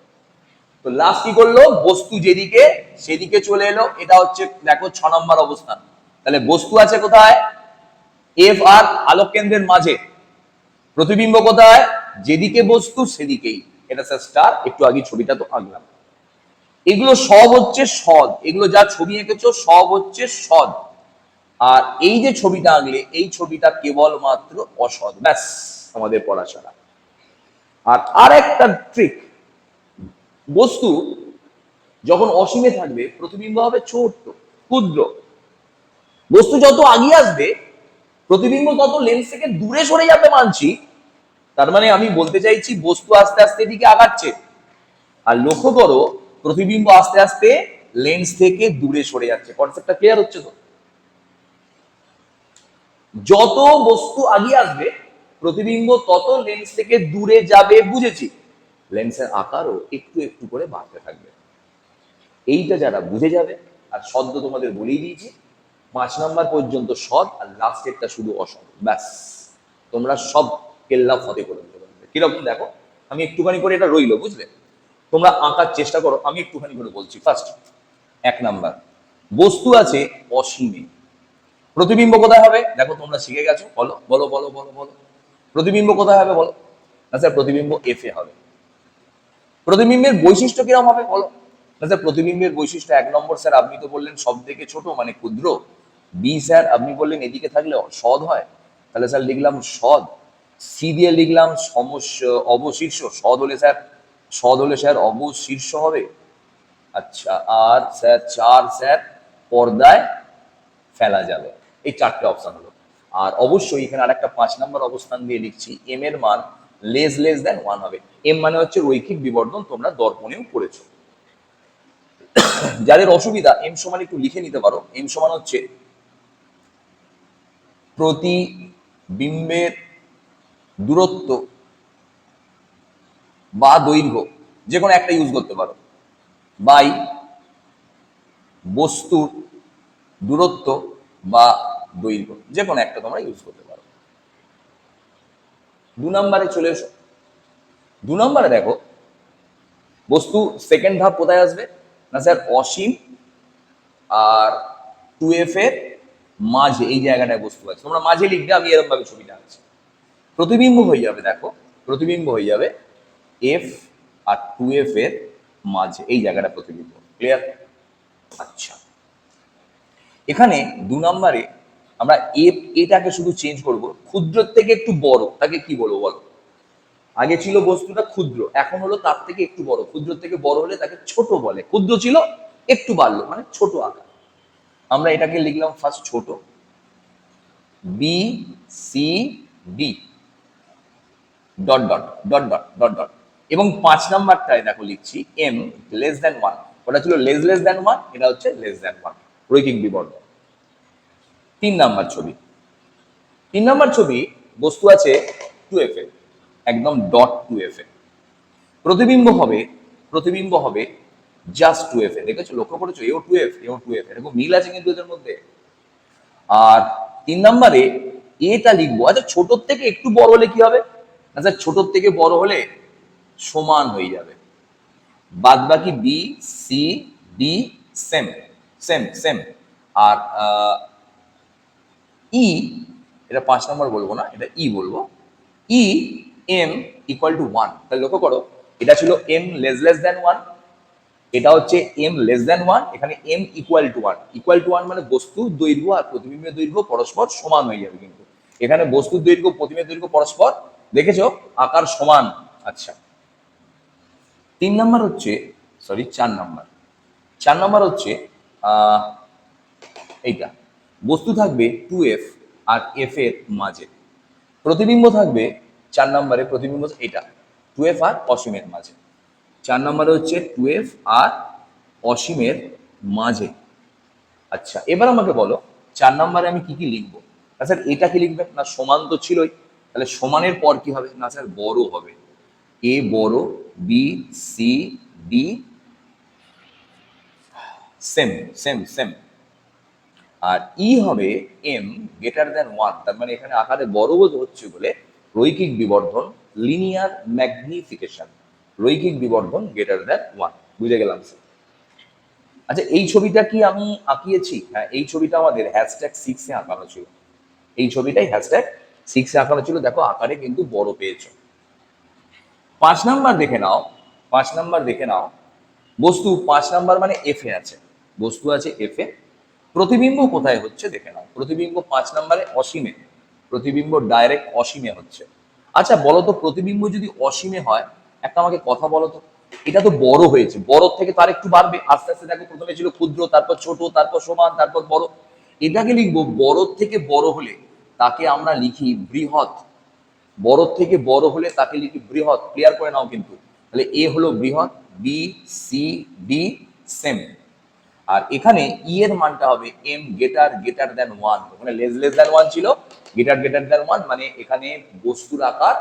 তো লাস্ট কি করলো? বস্তু যেদিকে সেদিকে চলে এলো। এটা হচ্ছে দেখো 6 নম্বর অবস্থান। তাহলে বস্তু আছে কোথায়? এফ আর আলোক কেন্দ্রের মাঝে। প্রতিবিম্ব কোথায়? যেদিকে বস্তু সেদিকেই। এটা স্যার স্টার, একটু আগে ছবিটা তো আঁকলাম। এগুলো সব হচ্ছে সদ, এগুলো যা ছবি এঁকেছো সব হচ্ছে সদ। আর এই যে ছবিটা আঁকলে, এই ছবিটা কেবলমাত্র অসদ। ব্যাস, আমাদের পড়াশোনা। আর একটা ট্রিক, বস্তু যখন অসীমে থাকবে প্রতিবিম্ব হবে ছোট্ট, ক্ষুদ্র। বস্তু যত আগিয়ে আসবে প্রতিবিম্ব তত লেন্স থেকে দূরে সরে যাবে মানছি। তার মানে আমি বলতে চাইছি বস্তু আস্তে আস্তে এদিকে আগাচ্ছে, আর লক্ষ্য করো প্রতিবিম্ব আস্তে আস্তে লেন্স থেকে দূরে সরে যাচ্ছে। কনসেপ্টটা ক্লিয়ার হচ্ছে তো? যত বস্তু আগিয়ে আসবে প্রতিবিম্ব তত লেন্স থেকে দূরে যাবে, বুঝেছি। লেন্সের আকারও একটু একটু করে বাড়তে থাকবে। এইটা যারা বুঝে যাবে, আর সদ্য তোমাদের বলেই দিয়েছি 5 নাম্বার পর্যন্ত সৎ, আর লাস্টেরটা শুধু অসৎ। ব্যাস, তোমরা সব কেল্লা ফতে করে দিতে পারবে। কিরকম দেখো, আমি একটুখানি করে এটা রইলো, বুঝলে? তোমরা আঁকার চেষ্টা করো, আমি একটুখানি করে বলছি। ফার্স্ট 1 নাম্বার, বস্তু আছে অসীমে, প্রতিবিম্ব কোথায় হবে? দেখো তোমরা শিখে গেছো, বলো বলো বলো বলো বলো, প্রতিবিম্ব কোথায় হবে বলো? না স্যার প্রতিবিম্ব এফ এ হবে। প্রতিবিম্বের বৈশিষ্ট্য কিরকম হবে বলো? না স্যার প্রতিবিম্বের বৈশিষ্ট্য 1 নম্বর স্যার আপনি তো বললেন সব থেকে ছোট মানে ক্ষুদ্র। বি স্যার আপনি বললেন এদিকে থাকলে সদ হয়, তাহলে স্যার লিখলাম সদ। সি দিয়ে লিখলাম অবশীর্ষ। সদ হলে স্যার অবশীর্ষ হবে। আচ্ছা, আর স্যার 4 স্যার পর্দায় ফেলা যাবে। এই 4টে অপশন হলো। আর অবশ্যই এখানে আরেকটা 5 নম্বর অবস্থান দিয়ে লিখছি, এম এর মান লেস দেন 1 হবে। এম মানে হচ্ছে রৈখিক বিবর্ধন, তোমরা দর্পণেও পড়েছো। যাদের অসুবিধা এম সমান একটু লিখে নিতে পারো। এম সমান হচ্ছে প্রতিবিম্বের দূরত্ব বা দৈর্ঘ্য, যে কোনো একটা ইউজ করতে পারো, বাই বস্তুর দূরত্ব বা দৈর্ঘ্য, যে কোনো একটা তোমরা ইউজ করতে পারো। 2 নম্বরে চলে এসো। 2 নম্বরে দেখো, বস্তু সেকেন্ড ধাপ কোথায় আসবে? না স্যার অসীম আর 2f এর মাঝে এই জায়গাটায় বস্তু আছে, তোমরা মাঝে লিখবে, আমি এরকম ভাবে ছবিটা আঁকছি। প্রতিবিম্ব হয়ে যাবে, দেখো প্রতিবিম্ব হয়ে যাবে f আর 2f এর মাঝে এই জায়গাটা প্রতিবিম্ব। ক্লিয়ার? আচ্ছা, এখানে 2 নম্বরে আমরা এটাকে শুধু চেঞ্জ করব, ক্ষুদ্র থেকে একটু বড়, তাকে কি বলবো বলো? আগে ছিল বস্তুটা ক্ষুদ্র, এখন হলো তার থেকে একটু বড়। ক্ষুদ্র থেকে বড় হলে তাকে ছোট বলে, ক্ষুদ্র ছিল একটু বাড়লো মানে ছোট আকার। আমরা এটাকে লিখলাম ফার্স্ট ছোট, B C D dot dot dot dot dot dot, এবং 5 নাম্বারটায় দেখো লিখছি এম লেস দ্যান 1। ওটা ছিল লেস দ্যান 1, এটা হচ্ছে লেস দ্যান 1, রৈখিক বিবর্ধন। 3 নাম্বার ছবি, 3 নাম্বার ছবি বস্তু আছে 2f এ, একদম ডট 2f এ। প্রতিবিম্ব হবে জাস্ট 2f এ। দেখেছো, লক্ষ্য করেছো, এও 2f এও 2f, এরকম মিল আছে কিন্তু এদের মধ্যে। আর 3 নম্বরে এটা লিখবো। আচ্ছা, ছোট থেকে একটু বড় হলে কি হবে? আচ্ছা, ছোট থেকে বড় হলে সমান হয়ে যাবে, বাদ বাকি B C D same same same. আর ই, এটা 5 নম্বর বলবো না, এটা ই বলবো, ই এম ইকুয়াল টু 1। তাহলে লক্ষ্য করো, এটা ছিল এম লেস দ্যান 1, এটা হচ্ছে এম লেস দ্যান 1, এখানে m equal to 1। Equal to 1 মানে বস্তুর দৈর্ঘ্য আর প্রতিবিম্বের দৈর্ঘ্য পরস্পর সমান হয়ে যাবে। কিন্তু এখানে বস্তুর দৈর্ঘ্য প্রতিবিম্বের দৈর্ঘ্য পরস্পর, দেখেছো, আকার সমান। আচ্ছা, 3 নাম্বার হচ্ছে, সরি 4 নাম্বার, 4 নাম্বার হচ্ছে এইটা, বস্তু থাকবে 2f আর f এর মাঝে, প্রতিবিম্ব থাকবে 4 নম্বরে, প্রতিবিম্ব এটা 2f আর অসীমের মাঝে। 4 নম্বরে হচ্ছে 2f আর অসীমের মাঝে। আচ্ছা, এবার আমাকে বলো 4 নম্বরে আমি কি কি লিখবো? না স্যার, এটা কি লিখবেন না? সমান তো ছিলই, তাহলে সমানের পর কি হবে? না স্যার, বড় হবে, এ বড়, B C D same same same. আর ই হবে এম গ্রেটার দ্যান 1, তার মানে এখানে আকারে বড় হচ্ছে বলে রৈখিক বিবর্ধন, লিনিয়ার ম্যাগনিফিকেশন, রৈখিক বিবর্ধন গ্রেটার দ্যান 1। বুঝে গেলাম স্যার। আচ্ছা, এই ছবিটা কি আমি আঁকিয়েছি? হ্যাঁ, এই ছবিটা আমাদের #6 এ আঁকানো ছিল, এই ছবিটাই #6 এ আঁকানো ছিল। দেখো, আকারে কিন্তু বড় পেয়েছো। 5 নাম্বার দেখে নাও, 5 নাম্বার দেখে নাও, বস্তু 5 নাম্বার মানে এফ এ আছে, বস্তু আছে এফ এ, প্রতিবিম্ব কোথায় হচ্ছে দেখে নাও। প্রতিবিম্ব 5 নাম্বারে অসীমে, প্রতিবিম্ব ডাইরেক্ট অসীমে হচ্ছে। আচ্ছা বলো তো, প্রতিবিম্ব যদি অসীমে হয়, একটা আমাকে কথা বলো তো, এটা তো বড় হয়েছে, বড় থেকে তার একটু বাড়বে আস্তে আস্তে। দেখো, প্রথমে ছিল ক্ষুদ্র, তারপর ছোট, তারপর সমান, তারপর বড়। এটাকে লিখবো বড় থেকে বড় হলে তাকে আমরা লিখি বৃহৎ, বড় থেকে বড় হলে তাকে লিখি বৃহৎ। ক্লিয়ার করে নাও কিন্তু। তাহলে এ হলো বৃহৎ, বি সি ডি সেম। আর এখানে ই এর মানটা হবে এম গ্রেটার দ্যান 1। ওখানে লেস দ্যান 1 ছিল, গ্রেটার দ্যান 1 মানে এখানে বস্তুর আকার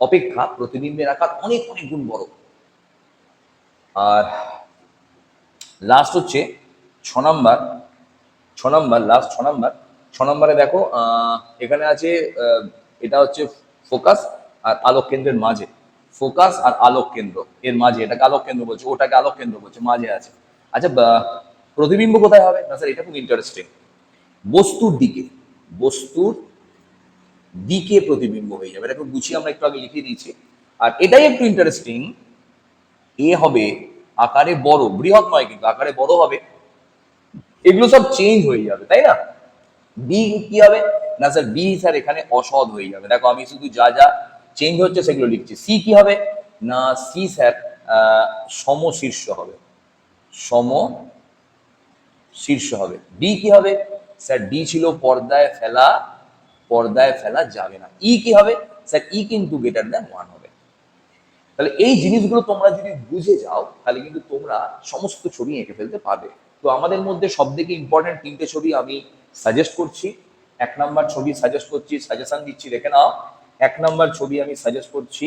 অপেক্ষা প্রতিবিম্বের আকার অনেক অনেক গুণ বড়। আর লাস্ট হচ্ছে 6 নাম্বার, 6 নাম্বার লাস্ট 6 নাম্বার। 6 নাম্বারে দেখো, এখানে আছে এটা হচ্ছে ফোকাস আর আলোক কেন্দ্রের মাঝে, ফোকাস আর আলোক কেন্দ্র এর মাঝে, এটাকে আলোক কেন্দ্র বলছে, ওটাকে আলোক কেন্দ্র বলছে, মাঝে আছে। আচ্ছা, প্রতিবিম্ব কোথায় হবে? না স্যার, এটা খুব ইন্টারেস্টিং, বস্তুর দিকে, বস্তুর দিকে প্রতিবিম্ব হয়ে যাবে। এটাকে গুছিয়ে আমরা একটু আগে লিখে দিয়েছি। আর এটাই একটু ইন্টারেস্টিং, এ হবে আকারে বড়, বৃহৎ নয় কিন্তু আকারে বড় হবে। এগুলো সব চেঞ্জ হয়ে যাবে, তাই না? বি কি হবে? না স্যার, বি স্যার এখানে অসৎ হয়ে যাবে। দেখো, আমি শুধু যা যা চেঞ্জ হচ্ছে সেগুলো লিখছি। সি কি হবে? না, সি স্যার সমশীর্ষ হবে, সম শীর্ষ হবে। ডি কি হবে? স্যার ডি ছিল পর্দায় ফেলা, পর্দায় ফেলা যাবে না। ই কি হবে? স্যার ই কিন্তু গ্রেটার দ্যান 1 হবে। তাহলে এই জিনিসগুলো তোমরা যদি বুঝে যাও, তাহলে কিন্তু তোমরা সমস্ত ছবি এঁকে ফেলতে পারবে। তো আমাদের মধ্যে সব থেকে ইম্পর্টেন্ট 3টে ছবি আমি সাজেস্ট করছি। 1 নাম্বার ছবি সাজেস্ট করছি, সাজেশন দিচ্ছি, দেখে নাও। 1 নাম্বার ছবি আমি সাজেস্ট করছি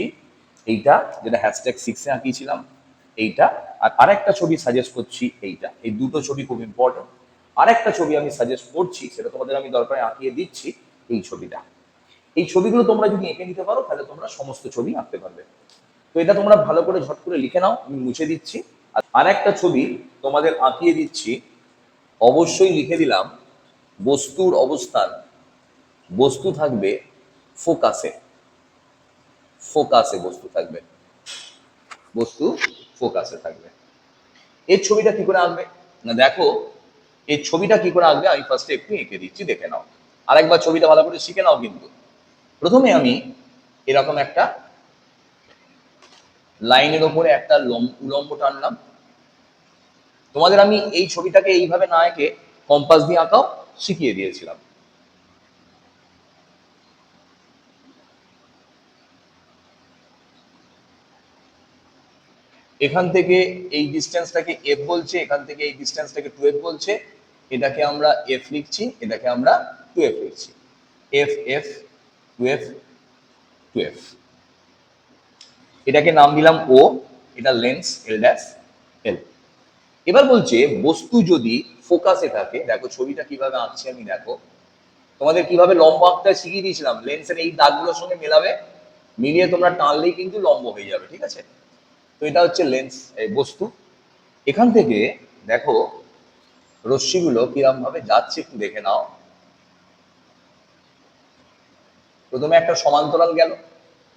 এইটা, যেটা #6 এ আঁকিয়েছিলাম এইটা। আর আরেকটা ছবি সাজেস্ট করছি এইটা। এই দুটো ছবি খুব ইম্পর্টেন্ট। আরেকটা ছবি আমি সাজেস্ট করছি, সেটা তোমাদের আমি দরকারে আঁকিয়ে দিচ্ছি, এই ছবিটা। এই ছবিগুলো তোমরা যদি এঁকে নিতে পারো, তাহলে তোমরা সমস্ত ছবি আঁকতে পারবে। তো এটা তোমরা ভালো করে ঝট করে লিখে নাও, আমি মুছে দিচ্ছি। আর একটা ছবি তোমাদের আঁকিয়ে দিচ্ছি, অবশ্যই লিখে দিলাম বস্তুর অবস্থান, বস্তু থাকবে ফোকাসে, ফোকাসে বস্তু থাকবে, বস্তু ফোকাসে থাকবে। এর ছবিটা কি করে আঁকবে না, দেখো এই ছবিটা কি করে আঁকবে আমি ফার্স্টে একটু এঁকে দিচ্ছি, দেখে নাও। আরেকবার ছবিটা ভালো করে শিখে নাও। কিন্তু প্রথমে আমি এরকম একটা লাইনের ওপরে একটা উলম্ব টানলাম। তোমাদের আমি এই ছবিটাকে এইভাবে না এঁকে কম্পাস দিয়ে আঁকাও শিখিয়ে দিয়েছিলাম। এখান থেকে এই ডিস্টেন্সটাকে এফ বলছে, এখান থেকে এই ডিস্টেন্সটাকে 2f বলছে, এটাকে আমরা এফ লিখছি, এটাকে আমরা 2f লিখছি। এফ এফ 2f 2f, এটাকে নাম দিলাম ও, এটা লেন্স এল ড্যাশ এল। এবার বলছে বস্তু যদি ফোকাসে থাকে, দেখো ছবিটা কিভাবে আঁকছি আমি, দেখো তোমাদের কিভাবে লম্ব আঁকতে শিখিয়ে দিয়েছিলাম, লেন্সের এই দাগগুলোর সঙ্গে মেলাবে, মিলিয়ে তোমরা টানলেই কিন্তু লম্ব হয়ে যাবে, ঠিক আছে। তো এটা হচ্ছে লেন্স, এই বস্তু। এখান থেকে দেখো রশ্মিগুলো কিরম ভাবে যাচ্ছে একটু দেখে নাও। প্রথমে একটা সমান্তরাল গেল,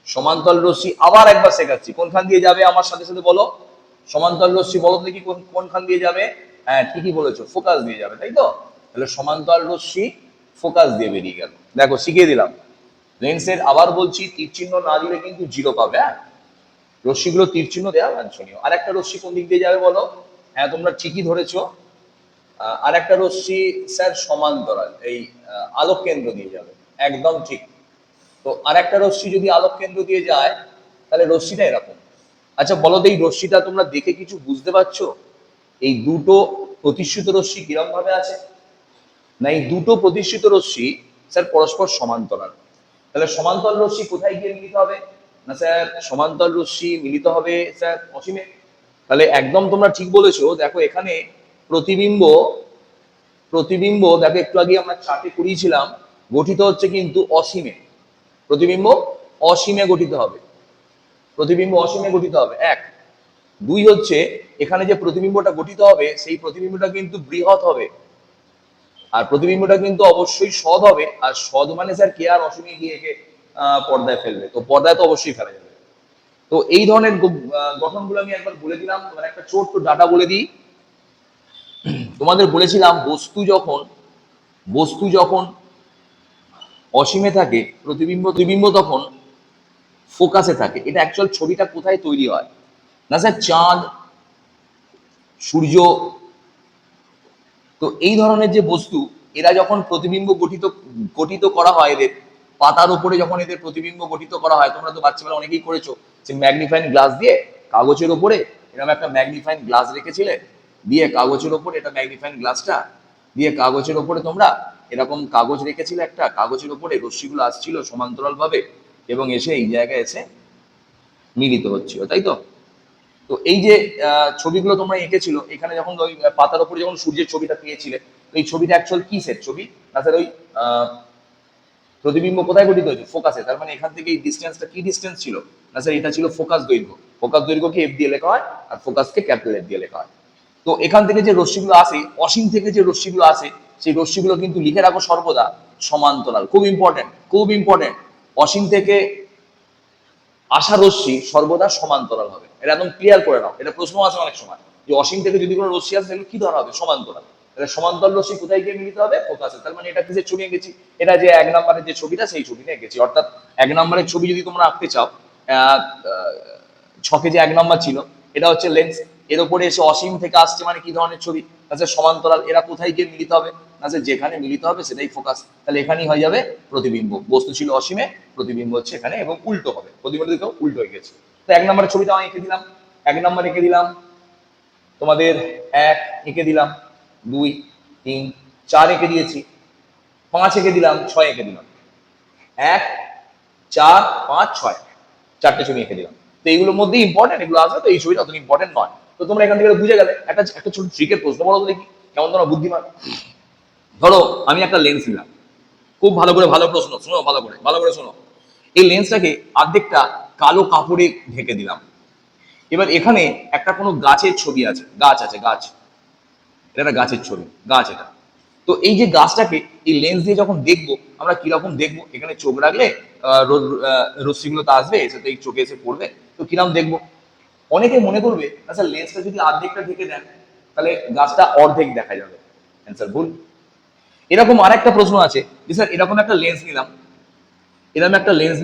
সমান্তরাল রশ্মি আবার একবার শেখাচ্ছি কোনখান দিয়ে যাবে, আমার সাথে সাথে বলো। সমান্তরাল রশ্মি বলো দেখি কোনখান দিয়ে যাবে। হ্যাঁ ঠিকই বলেছো, ফোকাস দিয়ে যাবে, তাই তো। তাহলে সমান্তরাল রশ্মি ফোকাস দিয়ে বেরিয়ে গেল, দেখো শিখিয়ে দিলাম। লেন্সের আবার বলছি তীর চিহ্ন না দিলে কিন্তু জিরো পাবে। হ্যাঁ, রশ্মিগুলো তীর চিহ্ন দেওয়া বাঞ্ছনীয়। আর একটা রশ্মি কোন দিক দিয়ে যাবে বলো। হ্যাঁ তোমরা ঠিকই ধরেছো, আর একটা রশ্মি স্যার সমান্তরাল, এই আলোক কেন্দ্র দিয়ে যাবে, একদম ঠিক। তো আর একটা রশ্মি যদি আলোক কেন্দ্র দিয়ে যায় তাহলে রশ্মিটা এরকম। আচ্ছা বলো তো এই রশ্মিটা তোমরা দেখে কিছু বুঝতে পারছো, এই দুটো প্রতিশ্রুত রশ্মি কিরম ভাবে আছে না, এই দুটো প্রতিশ্রুত রশ্মি স্যার পরস্পর সমান্তরাল। তাহলে সমান্তরাল রশ্মি কোথায় গিয়ে মিলিত হবে না স্যার, সমান্তরাল রশ্মি মিলিত হবে স্যার অসীমে। তাহলে একদম তোমরা ঠিক বলেছো। দেখো এখানে প্রতিবিম্ব, প্রতিবিম্ব দেখো একটু আগে আমরা চার্টে করিয়েছিলাম, গঠিত হচ্ছে কিন্তু অসীমে। প্রতিবিম্ব অসীমে গঠিত হবে, প্রতিবিম্ব অসীমে গঠিত হবে, এক। দুই হচ্ছে এখানে যে প্রতিবিম্বটা গঠিত হবে সেই প্রতিবিম্বটা কিন্তু বৃহৎ হবে, আর প্রতিবিম্বটা কিন্তু অবশ্যই সৎ হবে। আর সৎ মানে স্যার কে আর অসীমে গিয়ে একে পর্দায় ফেলবে, তো পর্দায় তো অবশ্যই ফেলা যাবে। তো এই ধরনের গঠনগুলো আমি একবার বলে দিলাম। তোমার একটা ছোট্ট ডাটা বলে দিই। তোমাদের বলেছিলাম বস্তু যখন, বস্তু যখন অসীমে থাকে, প্রতিবিম্ব তখন ফোকাসে থাকে। এটা অ্যাকচুয়াল ছবিটা কোথায় তৈরি হয় না স্যার, চাঁদ, সূর্য, তো এই ধরনের যে বস্তু, এরা যখন প্রতিবিম্ব গঠিত গঠিত করা হয়, এদের পাতার উপরে যখন এদের প্রতিবিম্ব গঠিত করা হয়, তোমরা তো বাচ্চাবেলা অনেকেই করেছো যে ম্যাগনিফাইং গ্লাস দিয়ে কাগজের উপরে এরকম একটা ম্যাগনিফাইং গ্লাস রেখেছিলে, দিয়ে কাগজের উপরে এটা ম্যাগনিফাইং গ্লাসটা দিয়ে কাগজের উপরে তোমরা এরকম কাগজ রেখেছিলে, একটা কাগজের উপরে রশ্মিগুলো আসছিল সমান্তরাল ভাবে এবং এসে এই জায়গায় এসে মিলিত হচ্ছিল, তাই তো। তো এই যে ছবিগুলো তোমরা এঁকেছিল, এখানে যখন ওই পাতার উপরে যখন সূর্যের ছবিটা পেয়েছিলে, তো এই ছবিটা অ্যাকচুয়াল কি সেট ছবি না স্যার, ওই প্রতিবিম্ব কোথায় গঠিত হয়েছে, ফোকাসে। তার মানে এখান থেকে এই ডিস্টেন্সটা কি ডিস্টেন্স ছিল না স্যার, এটা ছিল ফোকাস দৈর্ঘ্য। ফোকাস দৈর্ঘ্যকে এফ দিয়ে লেখা হয় আর ফোকাসকে ক্যাপিটাল এফ দিয়ে লেখা হয়। তো এখান থেকে যে রশ্মিগুলো আসে, অসীম থেকে যে রশ্মিগুলো আসে, সেই রশ্মিগুলো কিন্তু লিখে রাখো সর্বদা সমান্তরাল, খুব ইম্পর্টেন্ট, খুব ইম্পর্টেন্ট। অসীম থেকে আসা রশ্মি সর্বদা সমান্তরাল হবে, এটা একদম ক্লিয়ার করে নাও। এটা প্রশ্ন আছে অনেক সময় যে অসীম থেকে যদি কোনো রশ্মি আসে তাহলে কি ধরা হবে, সমান্তরাল। তাহলে সমান্তরাল রশ্মি কোথায় গিয়ে মিলিত হবে, ফোকাসে। তার মানে এটা কিসের ছবি এঁকেছি, এটা যে 1 নম্বরের যে ছবিটা সেই ছবিটা এঁকেছি। অর্থাৎ 1 নম্বরের ছবি যদি তোমরা আঁকতে চাও, ছকে যে 1 নম্বর ছিল এটা হচ্ছে লেন্স, এর উপরে এসে অসীম থেকে আসছে মানে কি ধরনের ছবি, আচ্ছা সমান্তরাল। এরা কোথায় গিয়ে মিলিত হবে, আচ্ছা যেখানে মিলিত হবে সেটাই ফোকাস। তাহলে এখানেই হয়ে যাবে প্রতিবিম্ব, বস্তু ছিল অসীমে, প্রতিবিম্ব হচ্ছে এখানে, এবং উল্টো হবে, প্রতিবিম্ব দিকেও উল্টো হয়ে গেছে। তো 1 নম্বরের ছবিটা আমি এঁকে দিলাম, 1 নম্বর এঁকে দিলাম, তোমাদের 1 এঁকে দিলাম, 2 3 4 এঁকে দিয়েছি, 5 এঁকে দিলাম, 6 এঁকে দিলাম, 1 4 5 6, চারটে ছবি এঁকে দিলাম। তো এইগুলোর মধ্যে ইম্পর্টেন্ট এগুলো আছে, তো এই ছবিটা অত ইম্পর্টেন্ট নয়। তো তোমরা এখান থেকে বুঝে গেলে। একটা একটা ছোট ট্রিকের প্রশ্ন বলো তো দেখি, কেমন তোমরা বুদ্ধিমান। ধরো আমি একটা লেন্স নিলাম, খুব ভালো করে, ভালো প্রশ্ন শোনো, ভালো করে, ভালো করে শোনো। এই লেন্সটাকে অর্ধেকটা কালো কাপড়ে ঢেকে দিলাম। এবার এখানে একটা কোনো গাছের ছবি আছে, গাছ আছে, গাছ, এটা একটা গাছের ছবি, গাছ এটা। তো এই যে গাছটাকে এই লেন্স দিয়ে যখন দেখবো আমরা কিরকম দেখবো, এখানে চোখ রাখলে রশ্মিগুলো তো আসবে, এসে তো এই চোখে এসে পড়বে, তো কিরকম দেখবো? অনেকে মনে করবে আচ্ছা লেন্সটা যদি অর্ধেকটা ঢেকে দেন তাহলে গাছটা অর্ধেক দেখা যাবে। অ্যান্সার ভুল। এরকম আর একটা প্রশ্ন আছে যে স্যার এরকম একটা লেন্স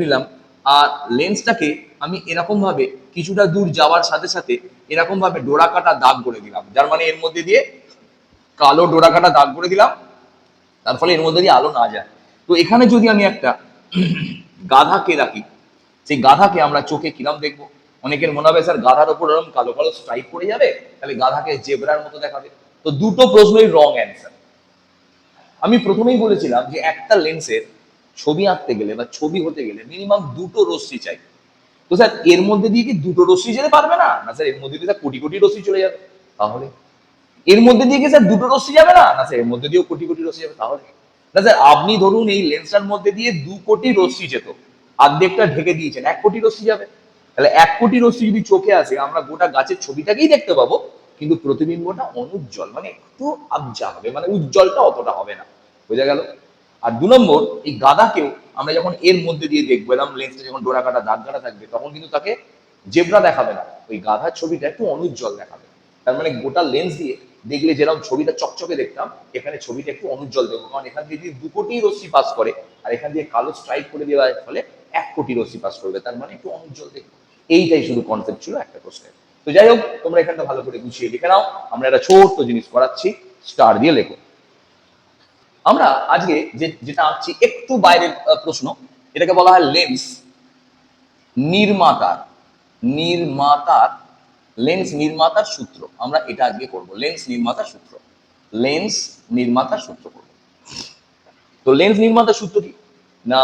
নিলাম, আর লেন্সটাকে আমি এরকম ভাবে কিছুটা দূর যাওয়ার সাথে সাথে এরকম ভাবে ডোরা কাটা দাগ করে দিলাম, যার মানে এর মধ্যে দিয়ে কালো ডোরা কাটা দাগ করে দিলাম, তার ফলে এর মধ্যে দিয়ে আলো না যায়। তো এখানে যদি আমি একটা গাধাকে রাখি, সেই গাধাকে আমরা চোখে কিরম দেখবো? অনেকের মনে হবে স্যার গাধার উপর এরকম কালো কালো স্ট্রাইপ পড়ে যাবে, তাহলে গাধাকে জেব্রার মতো দেখাবে। তো দুটো প্রশ্নই রং অ্যান্সার। আমি প্রথমেই বলেছিলাম যে একটা লেন্সের ছবি আঁকতে গেলে বা ছবি হতে গেলে মিনিমাম দুটো রশ্মি চাই। তো স্যার এর মধ্যে দিয়ে কি দুটো রশ্মি যেতে পারবে না? না স্যার এর মধ্যে দিয়ে কোটি কোটি রশ্মি চলে যাবে। তাহলে এর মধ্যে দিয়ে কি স্যার দুটো রশ্মি যাবে না? না স্যার এর মধ্যে দিয়েও কোটি কোটি রশ্মি যাবে। তাহলে না স্যার আপনি ধরুন এই লেন্সটার মধ্যে দিয়ে 2 কোটি রশ্মি যেত, অর্ধেকটা ঢেকে দিয়েছেন, 1 কোটি রশ্মি যাবে। তাহলে 1 কোটি রশ্মি যদি চোখে আসে আমরা গোটা গাছের ছবিটাকেই দেখতে পাবো, কিন্তু প্রতিবিম্বটা অনুজ্জ্বল, মানে একটু আবজা হবে, মানে উজ্জ্বলটা অতটা হবে না। বোঝা গেল? আর 2 নম্বর, এই গাধাকেও আমরা যখন এর মধ্যে দিয়ে দেখবো, এরকম লেন্সটা যখন ডোরা কাটা দাগ কাটা থাকবে তখন কিন্তু তাকে জেব্রা দেখাবে না, ওই গাধার ছবিটা একটু অনুজ্জ্বল দেখাবে। তার মানে গোটা লেন্স দিয়ে দেখলে যেরকম ছবিটা চকচকে দেখতাম, এখানে ছবিটা একটু অনুজ্জ্বল দেখবো, কারণ এখান দিয়ে যদি 2 কোটি রশ্মি পাস করে আর এখান দিয়ে কালো স্ট্রাইক করে দেওয়ার ফলে 1 কোটি রশ্মি পাস করবে, তার মানে একটু অনুজ্জ্বল দেখবো। এইটাই শুধু কনসেপ্ট ছিল একটা প্রশ্নের। তো যাই হোক, তোমরা এখানটা ভালো করে গুছিয়ে লিখে নাও। আমরা একটা ছোট্ট জিনিস করাচ্ছি, স্টার দিয়ে লেখো। আমরা আজকে যেটা আঁকছি একটু বাইরের প্রশ্ন, এটাকে বলা হয় লেন্স নির্মাতার নির্মাতার লেন্স নির্মাতার সূত্র। আমরা এটা আজকে করব, লেন্স নির্মাতার সূত্র। লেন্স নির্মাতার সূত্র করব। তো লেন্স নির্মাতার সূত্র কি না,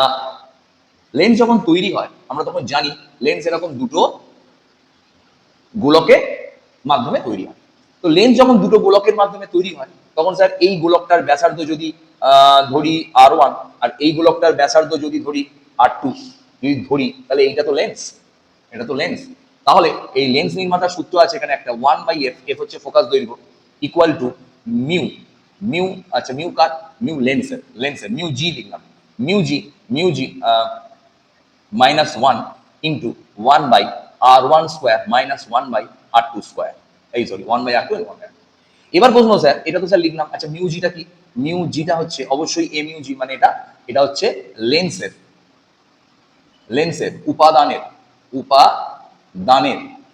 লেন্স যখন তৈরি হয় আমরা তখন জানি লেন্স এরকম দুটো গোলকের মাধ্যমে তৈরি হয়। তো লেন্স যখন দুটো গোলকের মাধ্যমে তৈরি হয় তখন স্যার এই গোলকটার ব্যাসার্ধ যদি ধরি R1 আর এই গোলকটার ব্যাসার্ধ যদি ধরি R2 যদি ধরি, তাহলে এইটা তো লেন্স, এটা তো লেন্স। তাহলে এই লেন্স নির্মাতার সূত্র আছে এখানে একটা 1/f, f হচ্ছে ফোকাস দৈর্ঘ্য, ইকুয়াল টু মিউ, আচ্ছা মিউ কার, মিউ লেন্সের মিউ জি লিখলাম, মিউ জি -1 into 1/R1 square minus 1/R2 square, এই সরি 1/R2 এবং 1/R2। এবার প্রশ্ন স্যার, এটা তো স্যার লিখলাম, আচ্ছা মিউ জিটা কি? মিউ জিটা হচ্ছে অবশ্যই এ মিউ জি, মানে এটা হচ্ছে লেন্সের উপাদানের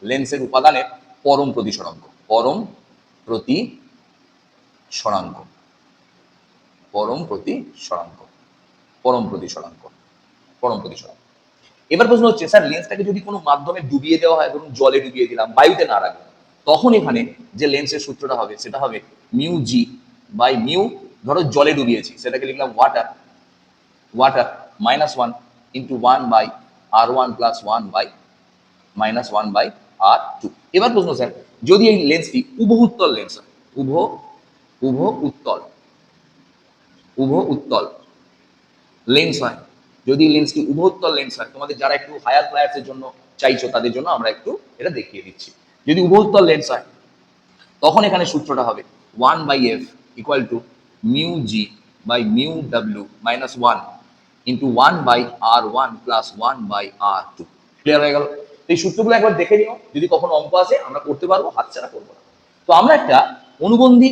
লেন্সের উপাদানের পরম প্রতিসরাঙ্ক, পরম প্রতিসরাঙ্ক। এবার প্রশ্ন হচ্ছে স্যার লেন্সটাকে যদি কোনো মাধ্যমে ডুবিয়ে দেওয়া হয়, ধরুন জলে ডুবিয়ে দিলাম, বায়ুতে না রাখলাম, তখন এখানে যে লেন্সের সূত্রটা হবে সেটা হবে মিউ জি বাই মিউ, ধরো জলে ডুবিয়েছি সেটাকে লিখলাম water -1 into 1/R1 plus 1/-1/R2। এবার প্রশ্ন স্যার, যদি এই লেন্সটি উভো উত্তল লেন্স হয়, উভো উত্তল লেন্স হয়, যদি লেন্সটি উভো উত্তল লেন্স হয়, তোমাদের যারা একটু হায়ার ক্লাসের জন্য চাইছো তাদের জন্য আমরা একটু এটা দেখিয়ে দিচ্ছি। যদি উভো উত্তল লেন্স হয় তখন এখানে সূত্রটা হবে 1/f equal to mu g by mu ডাব্লিউ minus 1 into 1/R1 plus 1/R2। Clear হয়ে গেল? এই সূত্রগুলো একবার দেখে নিও, যদি কখনো অঙ্ক আসে আমরা করতে পারবো, হাতছাড়া করবো না। তো আমরা একটা অনুবন্ধী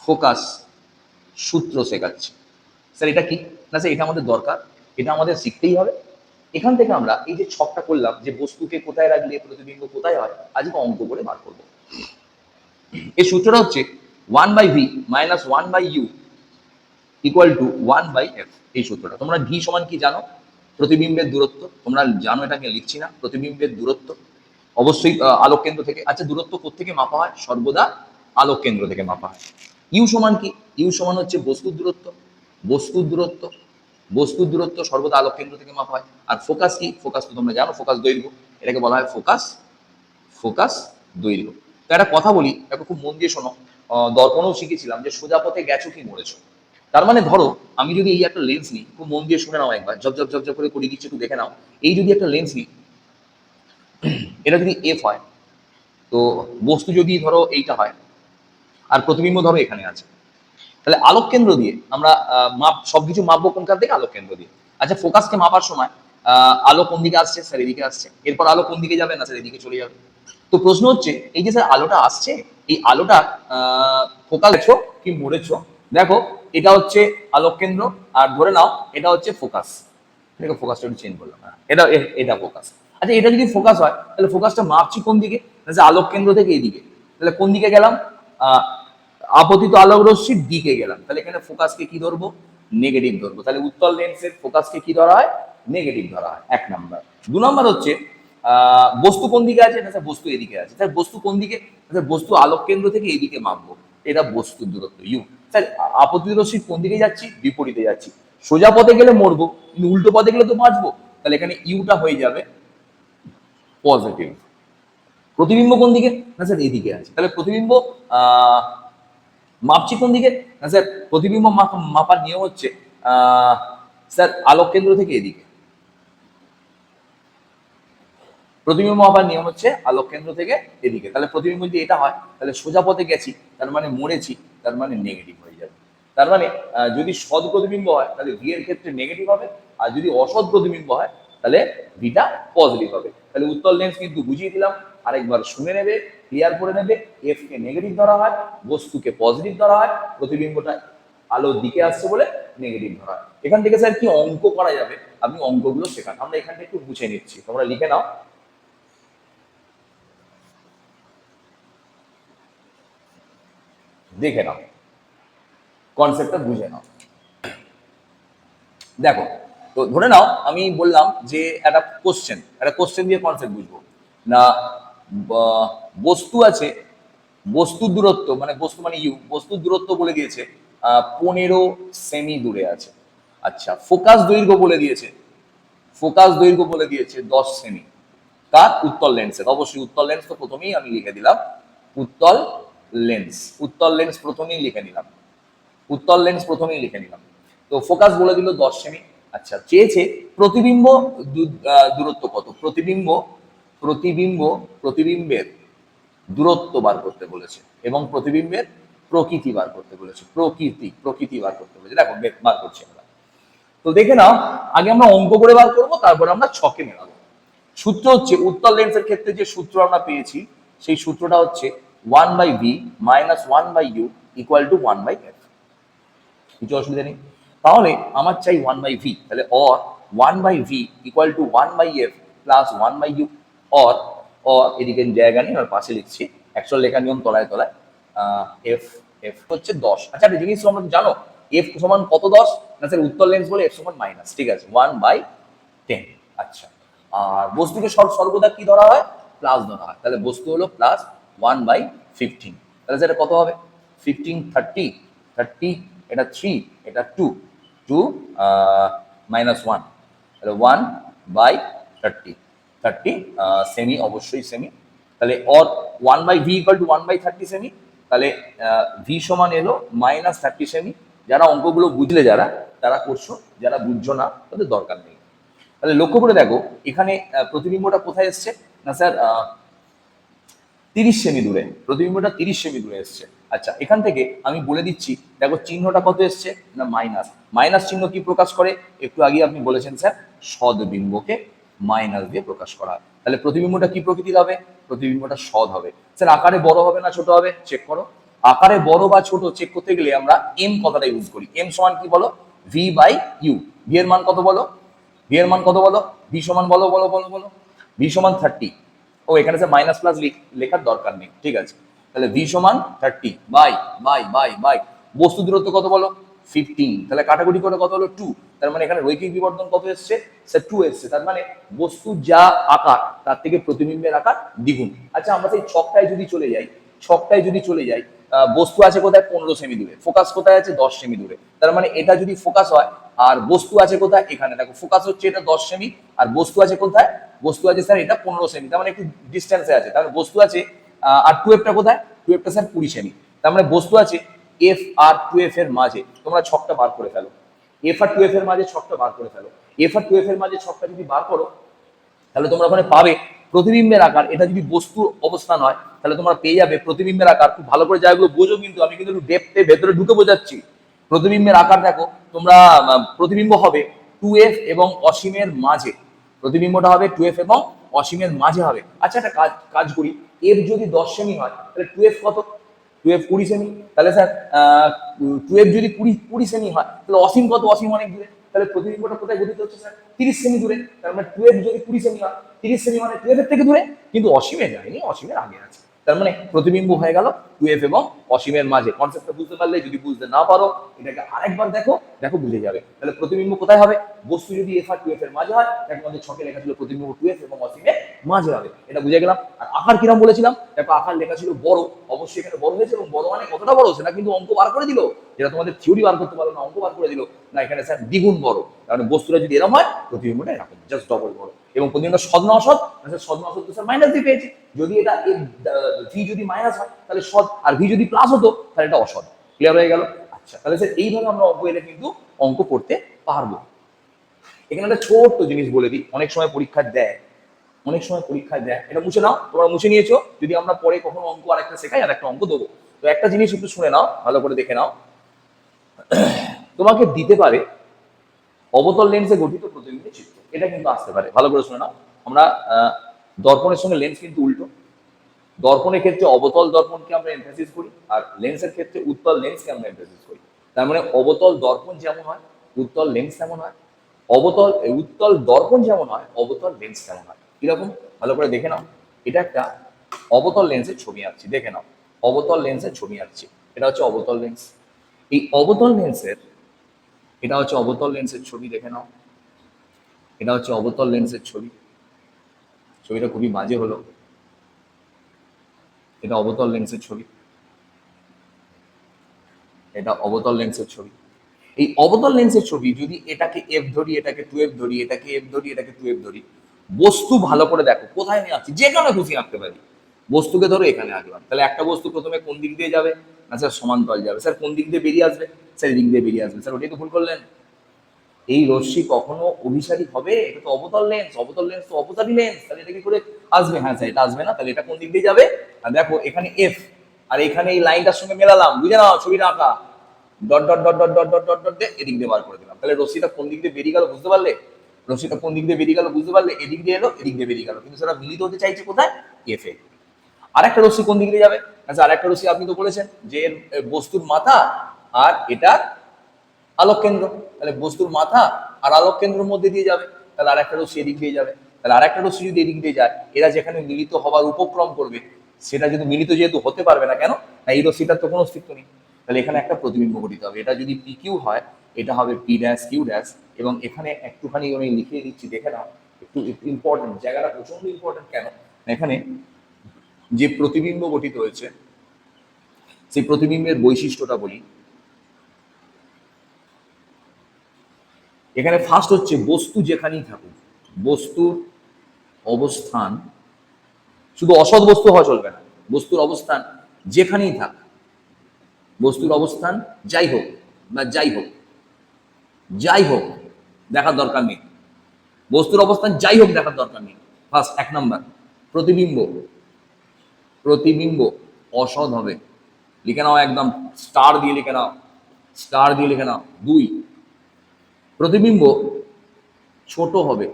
ফোকাস সূত্র শেখাচ্ছি। স্যার এটা কি না স্যার, এটা আমাদের দরকার, এটা আমাদের শিখতেই হবে। এখান থেকে আমরা এই যে ছকটা করলাম যে বস্তুকে কোথায় রাখলে প্রতিবিম্ব কোথায় হয়, আজকে অঙ্ক করে বার করবো। এই সূত্রটা হচ্ছে 1/v minus 1/u equal to 1/f। এই সূত্রটা তোমরা ভি সমান কি জানো? প্রতিবিম্বের দূরত্ব, তোমরা জানো, এটাকে লিখছি না। প্রতিবিম্বের দূরত্ব অবশ্যই আলোক কেন্দ্র থেকে। আচ্ছা দূরত্ব কোত্থেকে মাপা হয়? সর্বদা আলোক কেন্দ্র থেকে মাপা হয়। ইউ সমান কি? ইউ সমান হচ্ছে বস্তুর দূরত্ব সর্বদা আলোক কেন্দ্র থেকে মাপা হয়। আর ফোকাস কি? ফোকাস তো তোমরা জানো, ফোকাস দৈর্ঘ্য, এটাকে বলা হয় ফোকাস দৈর্ঘ্য। তো একটা কথা বলি, একটা খুব মন দিয়ে শোনো, দর্পণেও শিখেছিলাম যে সোজা পথে গেছো কি মরেছো। তার মানে ধরো আমি যদি এই একটা লেন্স নিই, খুব মন দিয়ে শুনে নাও একবার, ঝপঝপ করে দিচ্ছি, একটু দেখে নাও। এই যদি একটা লেন্স নিই, এটা যদি এফ হয়, তো বস্তু যদি ধরো এইটা হয় আর প্রতিবিম্ব ধরো এখানে আছে, তাহলে আলোক কেন্দ্র দিয়ে আমরা সবকিছু মাপবো কোনখান থেকে? আলোক কেন্দ্র দিয়ে। আচ্ছা, ফোকাসকে মাপার সময় আলো কোন দিকে আসছে? স্যার এদিকে আসছে। এরপর আলো কোন দিকে যাবে? না স্যার এদিকে চলে যাবে। তো প্রশ্ন হচ্ছে এই যে স্যার আলোটা আসছে, এই আলোটা ফোকাস কি মরেছো? দেখো এটা হচ্ছে আলোক কেন্দ্র, আর ধরে নাও এটা হচ্ছে ফোকাস। দেখো ফোকাসটা একটু চেঞ্জ করলাম, এটা এটা ফোকাস। আচ্ছা, এটা যদি ফোকাস হয় তাহলে ফোকাসটা মাপছি কোন দিকে? আলোক কেন্দ্র থেকে এইদিকে। তাহলে কোন দিকে গেলাম? আপতিত আলোক রশ্মির দিকে গেলাম। তাহলে এখানে ফোকাসকে কি ধরবো? নেগেটিভ ধরবো। তাহলে উত্তল লেন্সের ফোকাসকে কি ধরা হয়? নেগেটিভ ধরা হয়, 1 নাম্বার। 2 নাম্বার হচ্ছে বস্তু কোন দিকে আছে? স্যার বস্তু এদিকে আছে। স্যার বস্তু কোন দিকে? স্যার বস্তু আলোক কেন্দ্র থেকে এদিকে মাপবো, এটা বস্তুর দূরত্ব ইউ। স্যার আপতিত রশ্মি কোন দিকে যাচ্ছি? বিপরীতে যাচ্ছি। সোজা পথে গেলে মরবো, কিন্তু উল্টো পথে গেলে তো বাঁচবো। তাহলে এখানে ইউটা হয়ে যাবে পজিটিভ। প্রতিবিম্ব কোন দিকে? না স্যার এদিকে আছে। তাহলে প্রতিবিম্ব মাপছি কোন দিকে? না স্যার প্রতিবিম্ব মাপার নিয়ম হচ্ছে স্যার আলোক কেন্দ্র থেকে এদিকে। প্রতিবিম্ব মাপার নিয়ম হচ্ছে আলোক কেন্দ্র থেকে এদিকে। তাহলে প্রতিবিম্ব যদি এটা হয় তাহলে সোজা পথে গেছি, তার মানে মরেছি, তার মানে নেগেটিভ হয়ে যাবে। তার মানে যদি সৎ প্রতিবিম্ব হয় তাহলে ভি এর ক্ষেত্রে নেগেটিভ হবে, আর যদি অসৎ প্রতিবিম্ব হয় তাহলে ভিটা পজিটিভ হবে। তাহলে উত্তল লেন্স কিন্তু বুঝিয়ে দিলাম, আরেকবার শুনে নেবে, ক্লিয়ার করে নেবে। এফ কে নেগেটিভ ধরা হয়, বস্তুকে পজিটিভ ধরা হয়, প্রতিবিম্বটা আলোর দিকে আসছে বলে নেগেটিভ ধরা হয়। এখান থেকে স্যার কি অঙ্ক করা যাবে? আপনি অঙ্কগুলো শেখান, আমরা এখানটা একটু বুঝে নিচ্ছি, তোমরা লিখে নাও। দেখে নাও, কনসেপ্টটা বুঝে নাও। দেখো, তো ধরে নাও আমি বললাম যে একটা কোশ্চেন দিয়ে কনসেপ্ট বুঝবো না। বস্তু আছে, বস্তুর দূরত্ব মানে বস্তু মানে ইউ, বস্তুর দূরত্ব বলে দিয়েছে 15 সেমি দূরে আছে। আচ্ছা, ফোকাস দৈর্ঘ্য বলে দিয়েছে, 10 সেমি। কার? উত্তল লেন্সের। অবশ্যই উত্তল লেন্স তো প্রথমেই আমি লিখে দিলাম, উত্তল উত্তল লেন্স প্রথমেই লিখে নিলাম, তো ফোকাস বলে দিল 10 সেমি। আচ্ছা, চেয়েছে প্রতিবিম্ব দূরত্ব কত? প্রতিবিম্বের দূরত্ব বার করতে বলেছে এবং প্রতিবিম্বের প্রকৃতি বার করতে বলেছে। প্রকৃতি বার করতে বলেছে। দেখো বার করছি আমরা। তো দেখে নাও, আগে আমরা অঙ্ক করে বার করবো, তারপর আমরা ছকে মেলাবো। সূত্র হচ্ছে উত্তল লেন্সের ক্ষেত্রে যে সূত্র আমরা পেয়েছি, সেই সূত্রটা হচ্ছে 1/v - 1/u = 1/f। কিছু অসুবিধা নেই। তাহলে আমার চাই 1/v, তাহলে or 1/v = 1/f plus 1/u। Or এদিকে জায়গা নেই, আর পাশে লিখছি, অ্যাকচুয়াল লেখার নিয়ম তলায় তলায়। এফ এফ হচ্ছে 10। আচ্ছা, একটা জিনিস তোমরা জানো এফ সমান কত 10? না স্যার উত্তল লেন্স বলে এফ সমান মাইনাস, ঠিক আছে, 1/10। আচ্ছা, আর বস্তুকে সর্বদা কি ধরা হয়? প্লাস ধরা হয়। তাহলে বস্তু হলো প্লাস 1/15। তাহলে সেটা কত হবে? 15 30, এটা 3, এটা 2, 2 -1, তাহলে 1/30, 30 সেমি, অবশ্যই সেমি। তাহলে অর 1/v = 1/30 সেমি। তাহলে ভি সমান এলো -30 সেমি। যারা অঙ্কগুলো বুঝলে তারা করছো, যারা বুঝছো না তাদের দরকার নেই। তাহলে লক্ষ্য করে দেখো এখানে প্রতিবিম্বটা কোথায় এসছে? না স্যার 30 সেমি দূরে, প্রতিবিম্বটা 30 সেমি দূরে এসছে। আচ্ছা, এখান থেকে আমি বলে দিচ্ছি, দেখো চিহ্নটা কত এসছে? না মাইনাস চিহ্ন কি প্রকাশ করে? একটু আগে আপনি বলেছেন স্যার সদ্বিম্বকে মাইনাস দিয়ে প্রকাশ করা। তাহলে প্রতিবিম্বটা কি প্রকৃতির হবে? প্রতিবিম্বটা সৎ হবে। স্যার আকারে বড় হবে না ছোট হবে? চেক করো। আকারে বড় বা ছোট চেক করতে গেলে আমরা এম কথাটা ইউজ করি। এম সমান কি বলো? v/u। ভি এর মান কত বলো? ভি সমান বলো বলো বলো বলো। ভি সমান 30। ও এখানে স্যার মাইনাস প্লাস লেখার দরকার নেই, ঠিক আছে। তাহলে ভি সমান 30 বাই বস্তু দূরত্ব কত বলো? 15। তাহলে কাটাকুটি করে কত হলো? 2। তার মানে এখানে রৈখিক বিবর্ধন কত এসছে? স্যার 2 এসছে। তার মানে বস্তুর যা আকার তার থেকে প্রতিবিম্বের আকার দ্বিগুণ। আচ্ছা, আমরা সেই ছকটায় যদি চলে যাই, বস্তু আছে কোথায়? 15 সেমি দূরে। ফোকাস কোথায় আছে? 10 সেমি দূরে। তার মানে এটা যদি ফোকাস হয়, আর বস্তু আছে কোথায়? এখানে। দেখো ফোকাস হচ্ছে এটা 10 সেমি, আর বস্তু আছে কোথায়? বস্তু আছে স্যার এটা 15 সেমি। তার মানে একটু ডিস্টেন্সে আছে। তার মানে বস্তু আছে আর 2f কোথায়? 2f sir 20 semi. তার মানে বস্তু আছে এফ আর 2f এর মাঝে। তোমরা ছকটা বার করে ফেলো, এফ আর 2f এর মাঝে ছকটা বার করে ফেলো। এফ আর 2f এর মাঝে ছকটা যদি বার করো, তাহলে তোমরা ওখানে পাবে প্রতিবিম্বের আকার, এটা যদি বস্তুর অবস্থান হয় তাহলে তোমরা পেয়ে যাবে প্রতিবিম্বের আকার। খুব ভালো করে জায়গাগুলো বোঝো, কিন্তু আমি কিন্তু একটু ডেপথে ভেতরে ঢুকে বোঝাচ্ছি। প্রতিবিম্বের আকার দেখো তোমরা, প্রতিবিম্ব হবে 2f এবং অসীমের মাঝে। প্রতিবিম্বটা হবে 2f এবং অসীমের মাঝে হবে। আচ্ছা, একটা কাজ কাজ করি, f যদি 10 সেমি হয় তাহলে 2f কত? 2f 20 semi. তাহলে স্যার 2f যদি 20 সেমি হয় তাহলে অসীম কত? অসীম অনেক দূরে। তাহলে প্রতিবিম্বটা কোথায় গঠিত হচ্ছে স্যার? 30 সেমি দূরে। তার মানে 2f যদি 20 সেমি হয়, 30 সেমি মানে 2f এর থেকে দূরে, কিন্তু অসীমে যায়নি, অসীমের আগে আছে। তার মানে প্রতিবিম্ব হয়ে গেল 2f এবং অসীমের মাঝে। কনসেপ্টটা বুঝতে পারলে, যদি বুঝতে না পারো এটাকে আরেকবার দেখো, দেখো বুঝে যাবে। তাহলে প্রতিবিম্ব কোথায় হবে? বস্তু যদি f আর 2f এর মাঝে হয়, তাহলে আমাদের ছকে লেখা ছিল প্রতিবিম্ব 2f এবং অসীমের মাঝে হবে। এটা বুঝে গেলাম। আর আকার কিরকম বলেছিলাম? দেখো আকার লেখা ছিল বড়, অবশ্যই এখানে বড় হয়েছে, এবং বড় মানে কতটা বড় সেটা কিন্তু অঙ্ক বার করে দিল। যেটা তোমাদের থিওরি বার করতে পারলো না, অঙ্ক বার করে দিল। না, এখানে স্যার দ্বিগুণ বড়। কারণ বস্তুটা যদি এরকম হয়, প্রতিবিম্বটা এরকম জাস্ট ডবল বড়। এবং প্রতিবিম্ব সৎ না অসৎ? সৎ না অসৎ তো স্যার মাইনাস দিয়ে পেয়েছি। যদি এটা ভি যদি মাইনাস হয় তাহলে সৎ, আর ভি যদি প্লাস হতো তাহলে এটা অসৎ। ক্লিয়ার হয়ে গেল? আচ্ছা, তাহলে স্যার এইভাবে আমরা অঙ্ক এলে কিন্তু অঙ্ক করতে পারবো। এখানে একটা ছোট্ট জিনিস বলে দিই, অনেক সময় পরীক্ষা দেয়, অনেক সময় পরীক্ষায় দেয়, এটা মুছে নাও, তোমরা মুছে নিয়েছো। যদি আমরা পরে কখনো অঙ্ক আরেকটা শেখাই, আর একটা অঙ্ক দেবো, তো একটা জিনিস একটু শুনে নাও, ভালো করে দেখে নাও। তোমাকে দিতে পারে অবতল লেন্সে গঠিত প্রতিবিম্বের চিত্র, এটা কিন্তু আসতে পারে। ভালো করে শুনে নাও। আমরা দর্পণের সঙ্গে লেন্স কিন্তু উল্টো। দর্পণের ক্ষেত্রে অবতল দর্পণকে আমরা এমফাসিস করি, আর লেন্সের ক্ষেত্রে উত্তল লেন্সকে আমরা এমফাসিস করি। তার মানে অবতল দর্পণ যেমন হয়, উত্তল লেন্স তেমন হয়। উত্তল দর্পণ যেমন হয়, অবতল লেন্স তেমন হয়। কিরকম? ভালো করে দেখে নাও। এটা একটা অবতল লেন্সের ছবি আঁকছি, দেখে নাও। অবতল লেন্সের ছবি আঁকছি, এটা হচ্ছে অবতল লেন্স। এই অবতল লেন্সের, এটা হচ্ছে অবতল লেন্সের ছবি, দেখে নাও। এটা হচ্ছে অবতল লেন্সের ছবি। ছবিটা খুবই বাজে হলো। এটা অবতল লেন্সের ছবি, এটা অবতল লেন্সের ছবি। এই অবতল লেন্সের ছবি যদি এটাকে এফ ধরি, এটাকে 2f ধরি, এটাকে এফ ধরি, এটাকে 2f ধরি, বস্তু ভালো করে দেখো কোথায় আমি আঁকছি, যে কোনো খুশি আঁকতে পারি। বস্তুকে ধরো এখানে আঁকলাম, তাহলে একটা বস্তু প্রথমে কোন দিক দিয়ে যাবে? না স্যার সমান্তরাল যাবে। স্যার কোন দিক দিয়ে বেরিয়ে আসবে? স্যার এদিক দিয়ে বেরিয়ে আসবে। স্যার ওটাই তো ভুল করলেন। এই রশ্মি কখনো অভিসারী হবে? এটা তো অবতল লেন্স, অবতল লেন্স তো অপসারী লেন্স, তাহলে এটা কি করে আসবে? হ্যাঁ স্যার, এটা আসবে না। তাহলে এটা কোন দিক দিয়ে যাবে? আর দেখো এখানে এফ, আর এখানে এই লাইনটার সঙ্গে মেলালাম, বুঝে নাও ছবিটা আঁকা। Dot dot dot dot dot dot dot dot দিয়ে এদিক দিয়ে বার করে দিলাম। তাহলে রশ্মিটা কোন দিক দিয়ে বেরিয়ে গেল বুঝতে পারলে? রশ্মিটা কোন দিক দিয়ে বেরিয়ে গেল বুঝতে পারলে? এদিক দিয়ে এলো, এদিক দিয়ে বেরিয়ে গেল, কিন্তু সেটা মিলিত হতে চাইছে কোথায়? এফ এ। আরেকটা রশ্মি কোন দিক দিয়ে যাবে? আচ্ছা, আরেকটা রশ্মি আপনি তো বলেছেন যে বস্তুর মাথা আর এটা আলোক কেন্দ্র, তাহলে বস্তুর মাথা আর আলোক কেন্দ্রের মধ্যে দিয়ে যাবে, তাহলে আরেকটা রশ্মি এদিক দিয়ে যাবে। তাহলে আরেকটা রশ্মি যদি এদিক দিয়ে যায়, এরা যেখানে মিলিত হওয়ার উপক্রম করবে, সেটা যদি মিলিত যেহেতু হতে পারবে না, কেন না এই রশ্মিটার তো কোনো অস্তিত্ব নেই, তাহলে এখানে একটা প্রতিবিম্ব গঠিত হবে। এটা যদি পি কিউ হয়, এটা হবে পি ড্যাশ কিউ ড্যাশ। এবং এখানে একটুখানি আমি লিখিয়ে দিচ্ছি, দেখে নাও। একটু ইম্পর্টেন্ট জায়গাটা, প্রচন্ড ইম্পর্টেন্ট। কেন? এখানে যে প্রতিবিম্ব গঠিত হয়েছে, সেই প্রতিবিম্বের বৈশিষ্ট্যটা বলি। এখানে ফার্স্ট হচ্ছে বস্তু যেখানেই থাকুক, বস্তুর অবস্থান, শুধু অসৎ বস্তু হওয়া চলবে না, বস্তুর অবস্থান যেখানেই থাক, বস্তুর অবস্থান যাই হোক, বা যাই হোক, যাই হোক দেখার দরকার নেই। বস্তুর অবস্থান যাই হোক দেখার দরকার নেই। ফার্স্ট, 1 নম্বর। প্রতিবিম্ব, প্রতিবিম্ব অসৎ হবে। লিখে নাও, একদম স্টার দিয়ে লিখে নাও, স্টার দিয়ে লিখে নাও। 2, প্রতিবিম্ব ছোট হবে।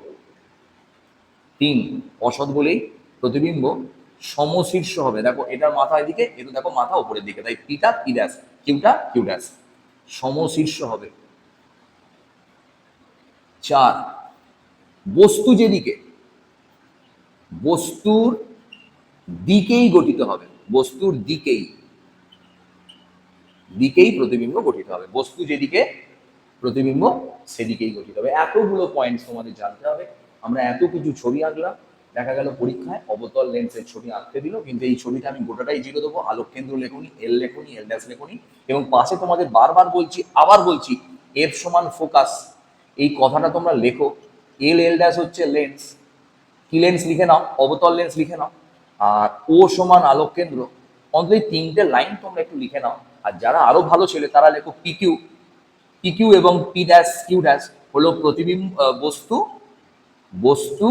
3, অসৎ বলেই প্রতিবিম্ব সমশীর্ষ হবে। দেখো এটার মাথা এদিকে, এটা দেখো মাথা উপরের দিকে, তাই পিটা পি ড্যাশ, কিউটা কিউ ড্যাশ, সমশীর্ষ হবে। 4, বস্তু যেদিকে, বস্তুর দিকেই গঠিত হবে, বস্তুর দিকেই, দিকেই প্রতিবিম্ব গঠিত হবে। বস্তু যেদিকে, প্রতিবিম্ব সেদিকেই গঠিত হবে। এতগুলো পয়েন্টস তোমাদের জানতে হবে। আমরা এত কিছু ছবি আঁকলাম, দেখা গেল পরীক্ষায় অবতল লেন্সের ছবি আঁকতে দিল, কিন্তু এই ছবিটা আমি গোটাটাই জিরো দেবো। আলোক কেন্দ্র লেখনি, এল লেখনি, এল ড্যাশ লেখনি, এবং পাশে তোমাদের বারবার বলছি, আবার বলছি, এফ সমান ফোকাস, এই কথাটা তোমরা লেখো। এল, এল ড্যাশ হচ্ছে লেন্স, কি লেন্স লিখে নাও, অবতল লেন্স লিখে নাও। আর ও সমান আলোক কেন্দ্র। অন্তত এই 3টে লাইন তোমরা একটু লিখে নাও। আর যারা আরো ভালো ছেলে তারা লেখো পি কিউ, পি কিউ এবং পি ড্যাশ কিউ ড্যাশ হলো প্রতিবিম্ব, বস্তু, বস্তু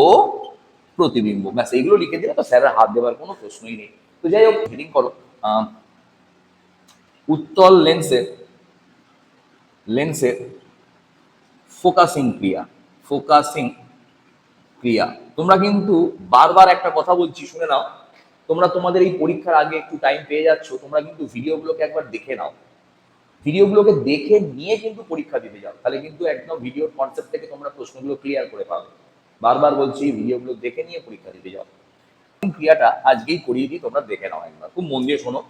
ও প্রতিবিম্ব। ব্যাস এইগুলো লিখে দিলে তো স্যারের হাত দেওয়ার কোনো প্রশ্নই নেই। তো যাই হোক, হেডিং করো উত্তল লেন্সের ফোকাসিং ক্রিয়া। ফোকাসিং ক্রিয়া। তোমরা কিন্তু বারবার একটা কথা বলছি, শুনে নাও। তোমরা তোমাদের এই পরীক্ষার আগে একটু টাইম পেয়ে যাচ্ছ, তোমরা কিন্তু ভিডিওগুলোকে একবার দেখে নাও। ভিডিওগুলোকে দেখে নিয়ে কিন্তু পরীক্ষা দিতে যাও, তাহলে কিন্তু একদম ভিডিওর কনসেপ্ট থেকে তোমরা প্রশ্নগুলো ক্লিয়ার করে পাবে। বারবার বলছি, ভিডিওগুলো দেখে নিয়ে পরীক্ষা দিতে যাও। ক্রিয়াটা আজকেই করিয়ে দিই, তোমরা দেখে নাও একবার, খুব মন দিয়ে শোনো।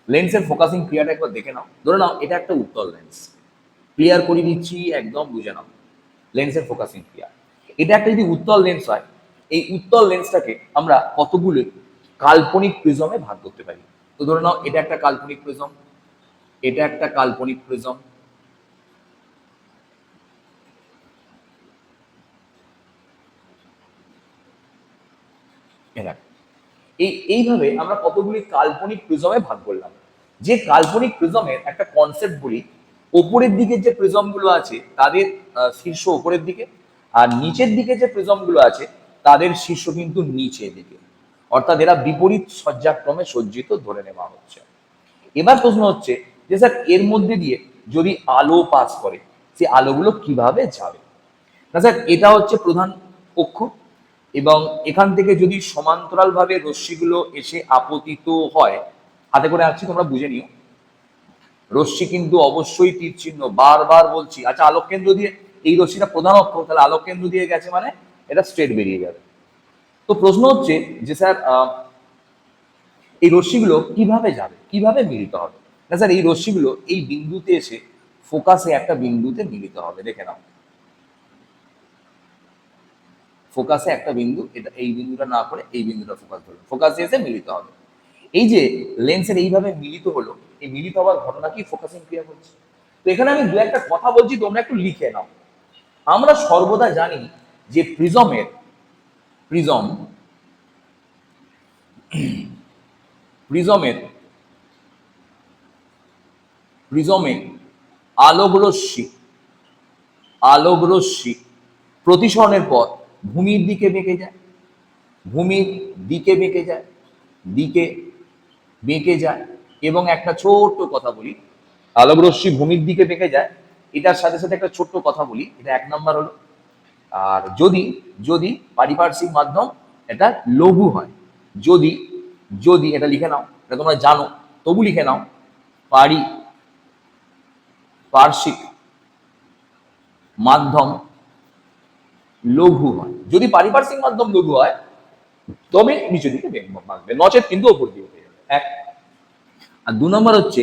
লেন্সের ফোকাসিং ক্রিয়াটা একবার দেখে নাও। ধরে নাও এটা একটা উত্তল লেন্স, ক্লিয়ার করে দিচ্ছি, একদম বুঝে নাও লেন্সের ফোকাসিং ক্রিয়া। এটা একটা যদি উত্তল লেন্স হয়, এই উত্তল লেন্সটাকে আমরা কতগুলো কাল্পনিক প্রিজমে ভাগ করতে পারি। তো ধরে নাও এটা একটা কাল্পনিক প্রিজম, এটা একটা কাল্পনিক প্রিজম, এইভাবে আমরা কতগুলি কাল্পনিক প্রিজমে ভাগ করলাম। যে কাল্পনিক প্রিজমের একটা কনসেপ্ট বলি, ওপরের দিকে যে প্রিজমগুলো আছে তাদের শীর্ষ ওপরের দিকে, আর নিচের দিকে যে প্রিজমগুলো আছে তাদের শীর্ষ কিন্তু নিচের দিকে, অর্থাৎ এরা বিপরীত সজ্জাক্রমে সজ্জিত ধরে নেওয়া হচ্ছে। এবার প্রশ্ন হচ্ছে যে স্যার এর মধ্যে দিয়ে যদি আলো পাস করে, সে আলোগুলো কিভাবে যাবে? না স্যার, এটা হচ্ছে প্রধান অক্ষ, এবং এখান থেকে যদি সমান্তরালভাবে রশ্মিগুলো এসে আপতিত হয়, হাতে করে আঁকছি, তোমরা বুঝে নিও। রশ্মি কিন্তু অবশ্যই তীর চিহ্ন, বারবার বলছি। আচ্ছা, আলোক কেন্দ্র দিয়ে, এই রশ্মিটা প্রধান অক্ষ, তাহলে আলোক কেন্দ্র দিয়ে গেছে মানে এটা স্ট্রেট বেরিয়ে যাবে। তো প্রশ্ন হচ্ছে যে স্যার এই রশ্মিগুলো কিভাবে যাবে, কিভাবে মিলিত হবে? না স্যার, এই রশ্মিগুলো এই বিন্দুতে এসে ফোকাসে একটা বিন্দুতে মিলিত হবে। দেখে নাও, ফোকাসে একটা বিন্দু, এটা এই বিন্দুটা না করে এই বিন্দুটা ফোকাস ধরবে, ফোকাসে এসে মিলিত হবে। এই যে লেন্সের এইভাবে মিলিত হলো, এই মিলিত হওয়ার ঘটনা কি ফোকাসিং ক্রিয়া করছে। তো এখানে আমি দু একটা কথা বলছি, তোমরা একটু লিখে নাও। আমরা সর্বদা জানি যে প্রিজম প্রিজমের প্রিজমে আলোক রশ্মি প্রতিসরণের পর ভূমির দিকে বেঁকে যায়, দিকে বেঁকে যায়। এবং একটা ছোট্ট কথা বলি, আলোক রশ্মি ভূমির দিকে বেঁকে যায়, এটার সাথে সাথে একটা ছোট্ট কথা বলি, এটা 1 নাম্বার হলো। আর যদি যদি পারিপার্শ্বিক মাধ্যম এটা লঘু হয়, যদি যদি এটা লিখে নাও, এটা তোমরা জানো, তবু লিখে নাও, পারিপার্শ্বিক মাধ্যম লঘু হয়। যদি পারিপার্শ্বিক মাধ্যম লঘু হয় তবে নিচের দিকে বাঁকবে, নচেত কিন্তু ওপর দিকে উঠে যাবে। 1। আর 2 নম্বর হচ্ছে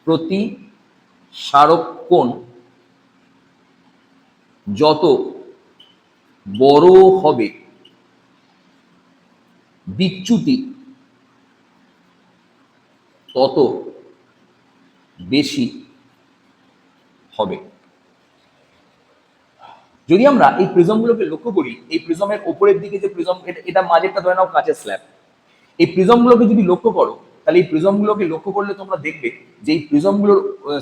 প্রতিসারক কোণ যত বড় হবে বিচ্যুতি তত বেশি হবে। যদি আমরা এই প্রিজমগুলোকে লক্ষ্য করি, এই প্রিজমের উপরের দিকে যে প্রিজম, এটা মাঝেরটা ধরে নাও কাঁচের স্ল্যাব। এই প্রিজমগুলোকে যদি লক্ষ্য করো, তাহলে এই প্রিজমগুলোকে লক্ষ্য করলে তোমরা দেখবে যে এই প্রিজমগুলোর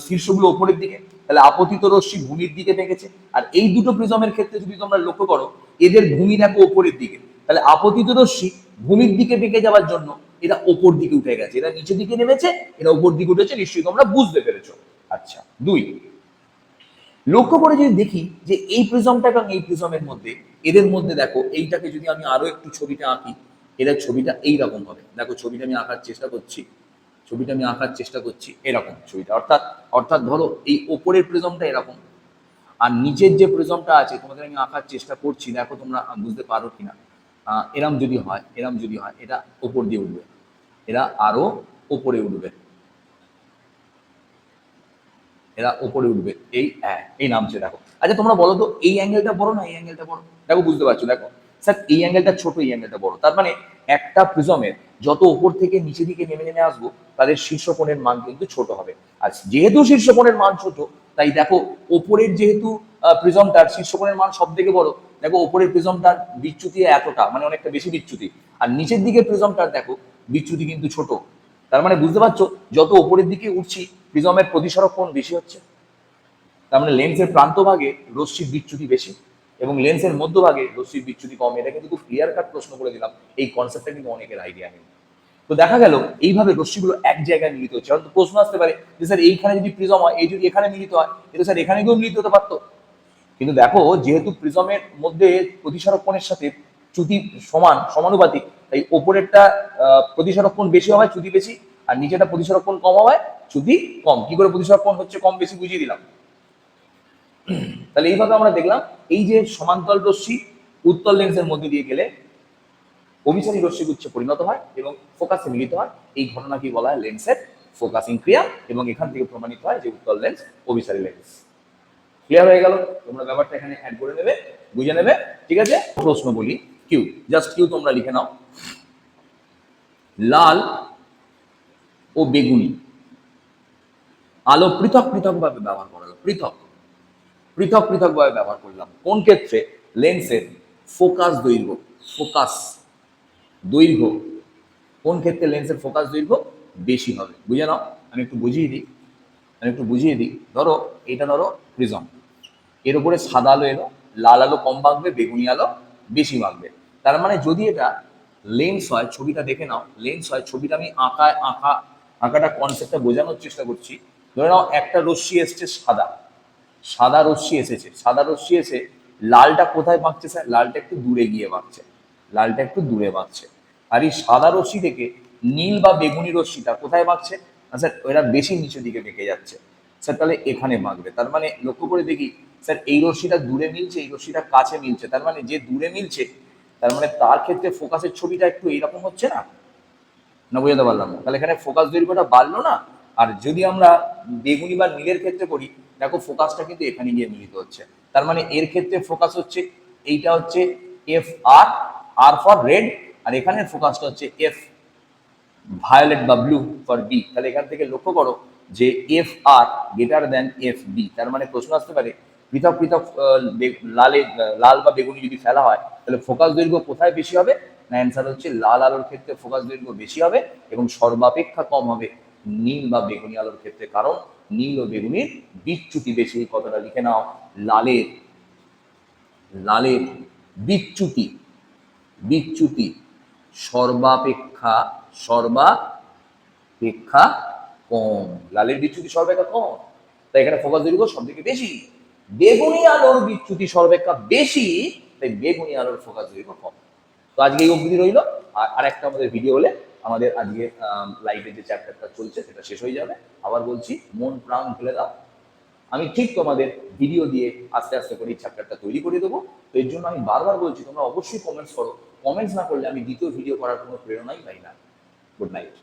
শীর্ষগুলো উপরের দিকে, তাহলে আপতিত রশ্মি ভূমির দিকে বেঁকেছে। আর এই দুটো প্রিজমের ক্ষেত্রে যদি তোমরা লক্ষ্য করো, এদের ভূমি দেখো উপরের দিকে, তাহলে আপতিত রশ্মি ভূমির দিকে বেঁকে যাওয়ার জন্য এরা ওপর দিকে উঠে গেছে, এরা নিচের দিকে নেমেছে, এরা উপর দিকে উঠেছে। নিশ্চয়ই তোমরা বুঝতে পেরেছো। আচ্ছা, 2, লক্ষ্য করে যদি দেখি যে এই প্রিজমটা এবং এই প্রিজমের মধ্যে, এদের মধ্যে দেখো, এইটাকে যদি আমি আরো একটু ছবিটা আঁকি, এরা ছবিটা এইরকম হবে। দেখো ছবিটা আমি আঁকার চেষ্টা করছি, এরকম ছবিটা। অর্থাৎ ধরো এই ওপরের প্রিজমটা এরকম, আর নিচের যে প্রিজমটা আছে তোমাদের আমি আঁকার চেষ্টা করছি, দেখো তোমরা বুঝতে পারো কিনা। এরম যদি হয়, এটা ওপর দিয়ে উঠবে, এরা আরো ওপরে উঠবে, এরা ওপরে উঠবে, এই নামছে। দেখো, আচ্ছা তোমরা বলো তো, এই অ্যাঙ্গেলটা বড় না এই অ্যাঙ্গেলটা বড়? দেখো, বুঝতে পারছো? দেখো স্যার, এই অ্যাঙ্গেলটা ছোট, এই অ্যাঙ্গেলটা বড়। তার মানে একটা প্রিজমের যত উপর থেকে নিচে দিকে নেমে আসবো, তাদের শীর্ষকোণের মান কিন্তু ছোট হবে। আর যেহেতু শীর্ষকোণের মান ছোট, তাই দেখো ওপরের যেহেতু প্রিজমটার শীর্ষকোণের মান সব থেকে বড়, দেখো ওপরের প্রিজমটার বিচ্যুতি এতটা, মানে অনেকটা বেশি বিচ্যুতি। আর নিচের দিকে প্রিজমটার দেখো বিচ্যুতি কিন্তু ছোট। তার মানে বুঝতে পারছো, যত উপরের দিকে উঠছি প্রিজমের প্রতিসরক কোণ বেশি হচ্ছে। তার মানে লেন্সের প্রান্তভাগে রশ্মির বিচ্যুতি বেশি। এবং লেন্সের মধ্যভাগে রশ্মির বিচ্যুতি কম। এটা কিন্তু খুব ক্লিয়ার কাট প্রশ্ন করে দিলাম, এই কনসেপ্টটা কিন্তু অনেকের আইডিয়া নেই। তো দেখা গেল এইভাবে রশ্মিগুলো এক জায়গায় মিলিত হচ্ছে। হয়তো প্রশ্ন আসতে পারে যে স্যার এইখানে যদি প্রিজম হয়, এই যদি এখানে মিলিত হয়, এটা স্যার এখানে গিয়েও মিলিত হতে পারতো। কিন্তু দেখো, যেহেতু প্রিজমের মধ্যে প্রতিসরক কোণের সাথে চ্যুতি সমানুপাতিক, তাই ওপরেরটা প্রতিসরক কোণ বেশি হওয়ায় চ্যুতি বেশি, আর নিচেটা প্রতিসরক কোণ কম হওয়ায় চ্যুতি কম। কি করে প্রতিসরক কোণ হচ্ছে কম বেশি বুঝিয়ে দিলাম। তাহলে এইভাবে আমরা দেখলাম এই যে সমান্তরাল রশ্মি উত্তল লেন্সের মধ্যে দিয়ে গেলে অভিসারী রশ্মিগুচ্ছে পরিণত হয় এবং ফোকাসে মিলিত হয়। এই ঘটনাকে বলা হয় লেন্সের ফোকাসিং ক্রিয়া, এবং এখান থেকে প্রমাণিত হয় যে উত্তল লেন্স অভিসারী লেন্স। ক্লিয়ার হয়ে গেল? তোমরা ব্যাপারটা এখানে অ্যাড করে নেবে, বুঝে নেবে, ঠিক আছে? প্রশ্ন বলি, কিউ, জাস্ট কিউ তোমরা লিখে নাও। লাল ও বেগুনি আলো পৃথক পৃথক ভাবে ব্যবহার করা হলো। পৃথক পৃথক ভাবে ব্যবহার করলাম। কোন ক্ষেত্রে? লেন্সের ফোকাস দৈর্ঘ্য, ফোকাস দৈর্ঘ্য কোন ক্ষেত্রে লেন্সের ফোকাস দৈর্ঘ্য বেশি হবে। বুঝে নাও, আমি একটু বুঝিয়ে দিই। ধরো এটা ধরো প্রিজম, এর উপরে সাদা আলো এলো, লাল আলো কম ভাগবে, বেগুনি আলো বেশি ভাগবে। তার মানে যদি এটা লেন্স হয়, ছবিটা দেখে নাও, লেন্স হয়, ছবিটা আমি আঁকাটা কনসেপ্টটা বোঝানোর চেষ্টা করছি। ধরে নাও একটা রশ্মি এসছে সাদা রশ্মি এসেছে, লালটা কোথায় বাঁকছে স্যার? লালটা একটু দূরে বাঁকছে। আর এই সাদা রশ্মি থেকে নীল বা বেগুনি রশ্মিটা কোথায় বাঁকছে? না স্যার, ওরা বেশি নিচের দিকে বেঁকে যাচ্ছে। স্যার তাহলে এখানে বাঁকবে। তার মানে লক্ষ্য করে দেখি, স্যার এই রশ্মিটা দূরে মিলছে, এই রশ্মিটা কাছে মিলছে। তার মানে যে দূরে মিলছে, তার মানে তার ক্ষেত্রে ফোকাসের ছবিটা একটু এইরকম হচ্ছে না? না, বোঝাতে পারলাম না? তাহলে এখানে ফোকাস দৈর্ঘ্যটা বাড়লো না? আর যদি আমরা বেগুনি বা নীলের ক্ষেত্রে করি, দেখো ফোকাসটা কিন্তু এখানে গিয়ে মিলিত হচ্ছে। তার মানে এর ক্ষেত্রে ফোকাস হচ্ছে, এইটা হচ্ছে F R, R for red, আর এখানের ফোকাসটা হচ্ছে এফ ভায়োলেট বা ব্লু ফর বি। তাহলে এখান থেকে লক্ষ্য করো যে F R greater than F B. তার মানে প্রশ্ন আসতে পারে পৃথক পৃথক লাল বা বেগুনি যদি ফেলা হয়, তাহলে ফোকাস দৈর্ঘ্য কোথায় বেশি হবে? না, অ্যান্সার হচ্ছে লাল আলোর ক্ষেত্রে ফোকাস দৈর্ঘ্য বেশি হবে এবং সর্বাপেক্ষা কম হবে নীল বা বেগুনি আলোর ক্ষেত্রে। কারণ নীল ও বেগুনির বিচ্যুতি বেশি। কতটা লিখে নাও, লালের বিচ্যুতি সর্বাপেক্ষা কম। লালের বিচ্যুতি সর্বাপেক্ষা কম, তাই এখানে ফোকাস দৈর্ঘ্য সব থেকে বেশি। বেগুনি আলোর বিচ্যুতি সর্বাপেক্ষা বেশি, তাই বেগুনি আলোর ফোকাস দৈর্ঘ্য কম। তো আজকে এই অবধি রইল। আর একটা আমাদের ভিডিও হলে আমাদের আজকে লাইভে যে চ্যাপ্টারটা চলছে সেটা শেষ হয়ে যাবে। আবার বলছি, মন প্রাণ খুলে দাও। আমি ঠিক তোমাদের ভিডিও দিয়ে আস্তে আস্তে করে এই চ্যাপ্টারটা তৈরি করে দেবো। তো এর জন্য আমি বারবার বলছি, তোমরা অবশ্যই কমেন্টস করো। কমেন্টস না করলে আমি দ্বিতীয় ভিডিও করার কোনো প্রেরণাই পাই না। Good night.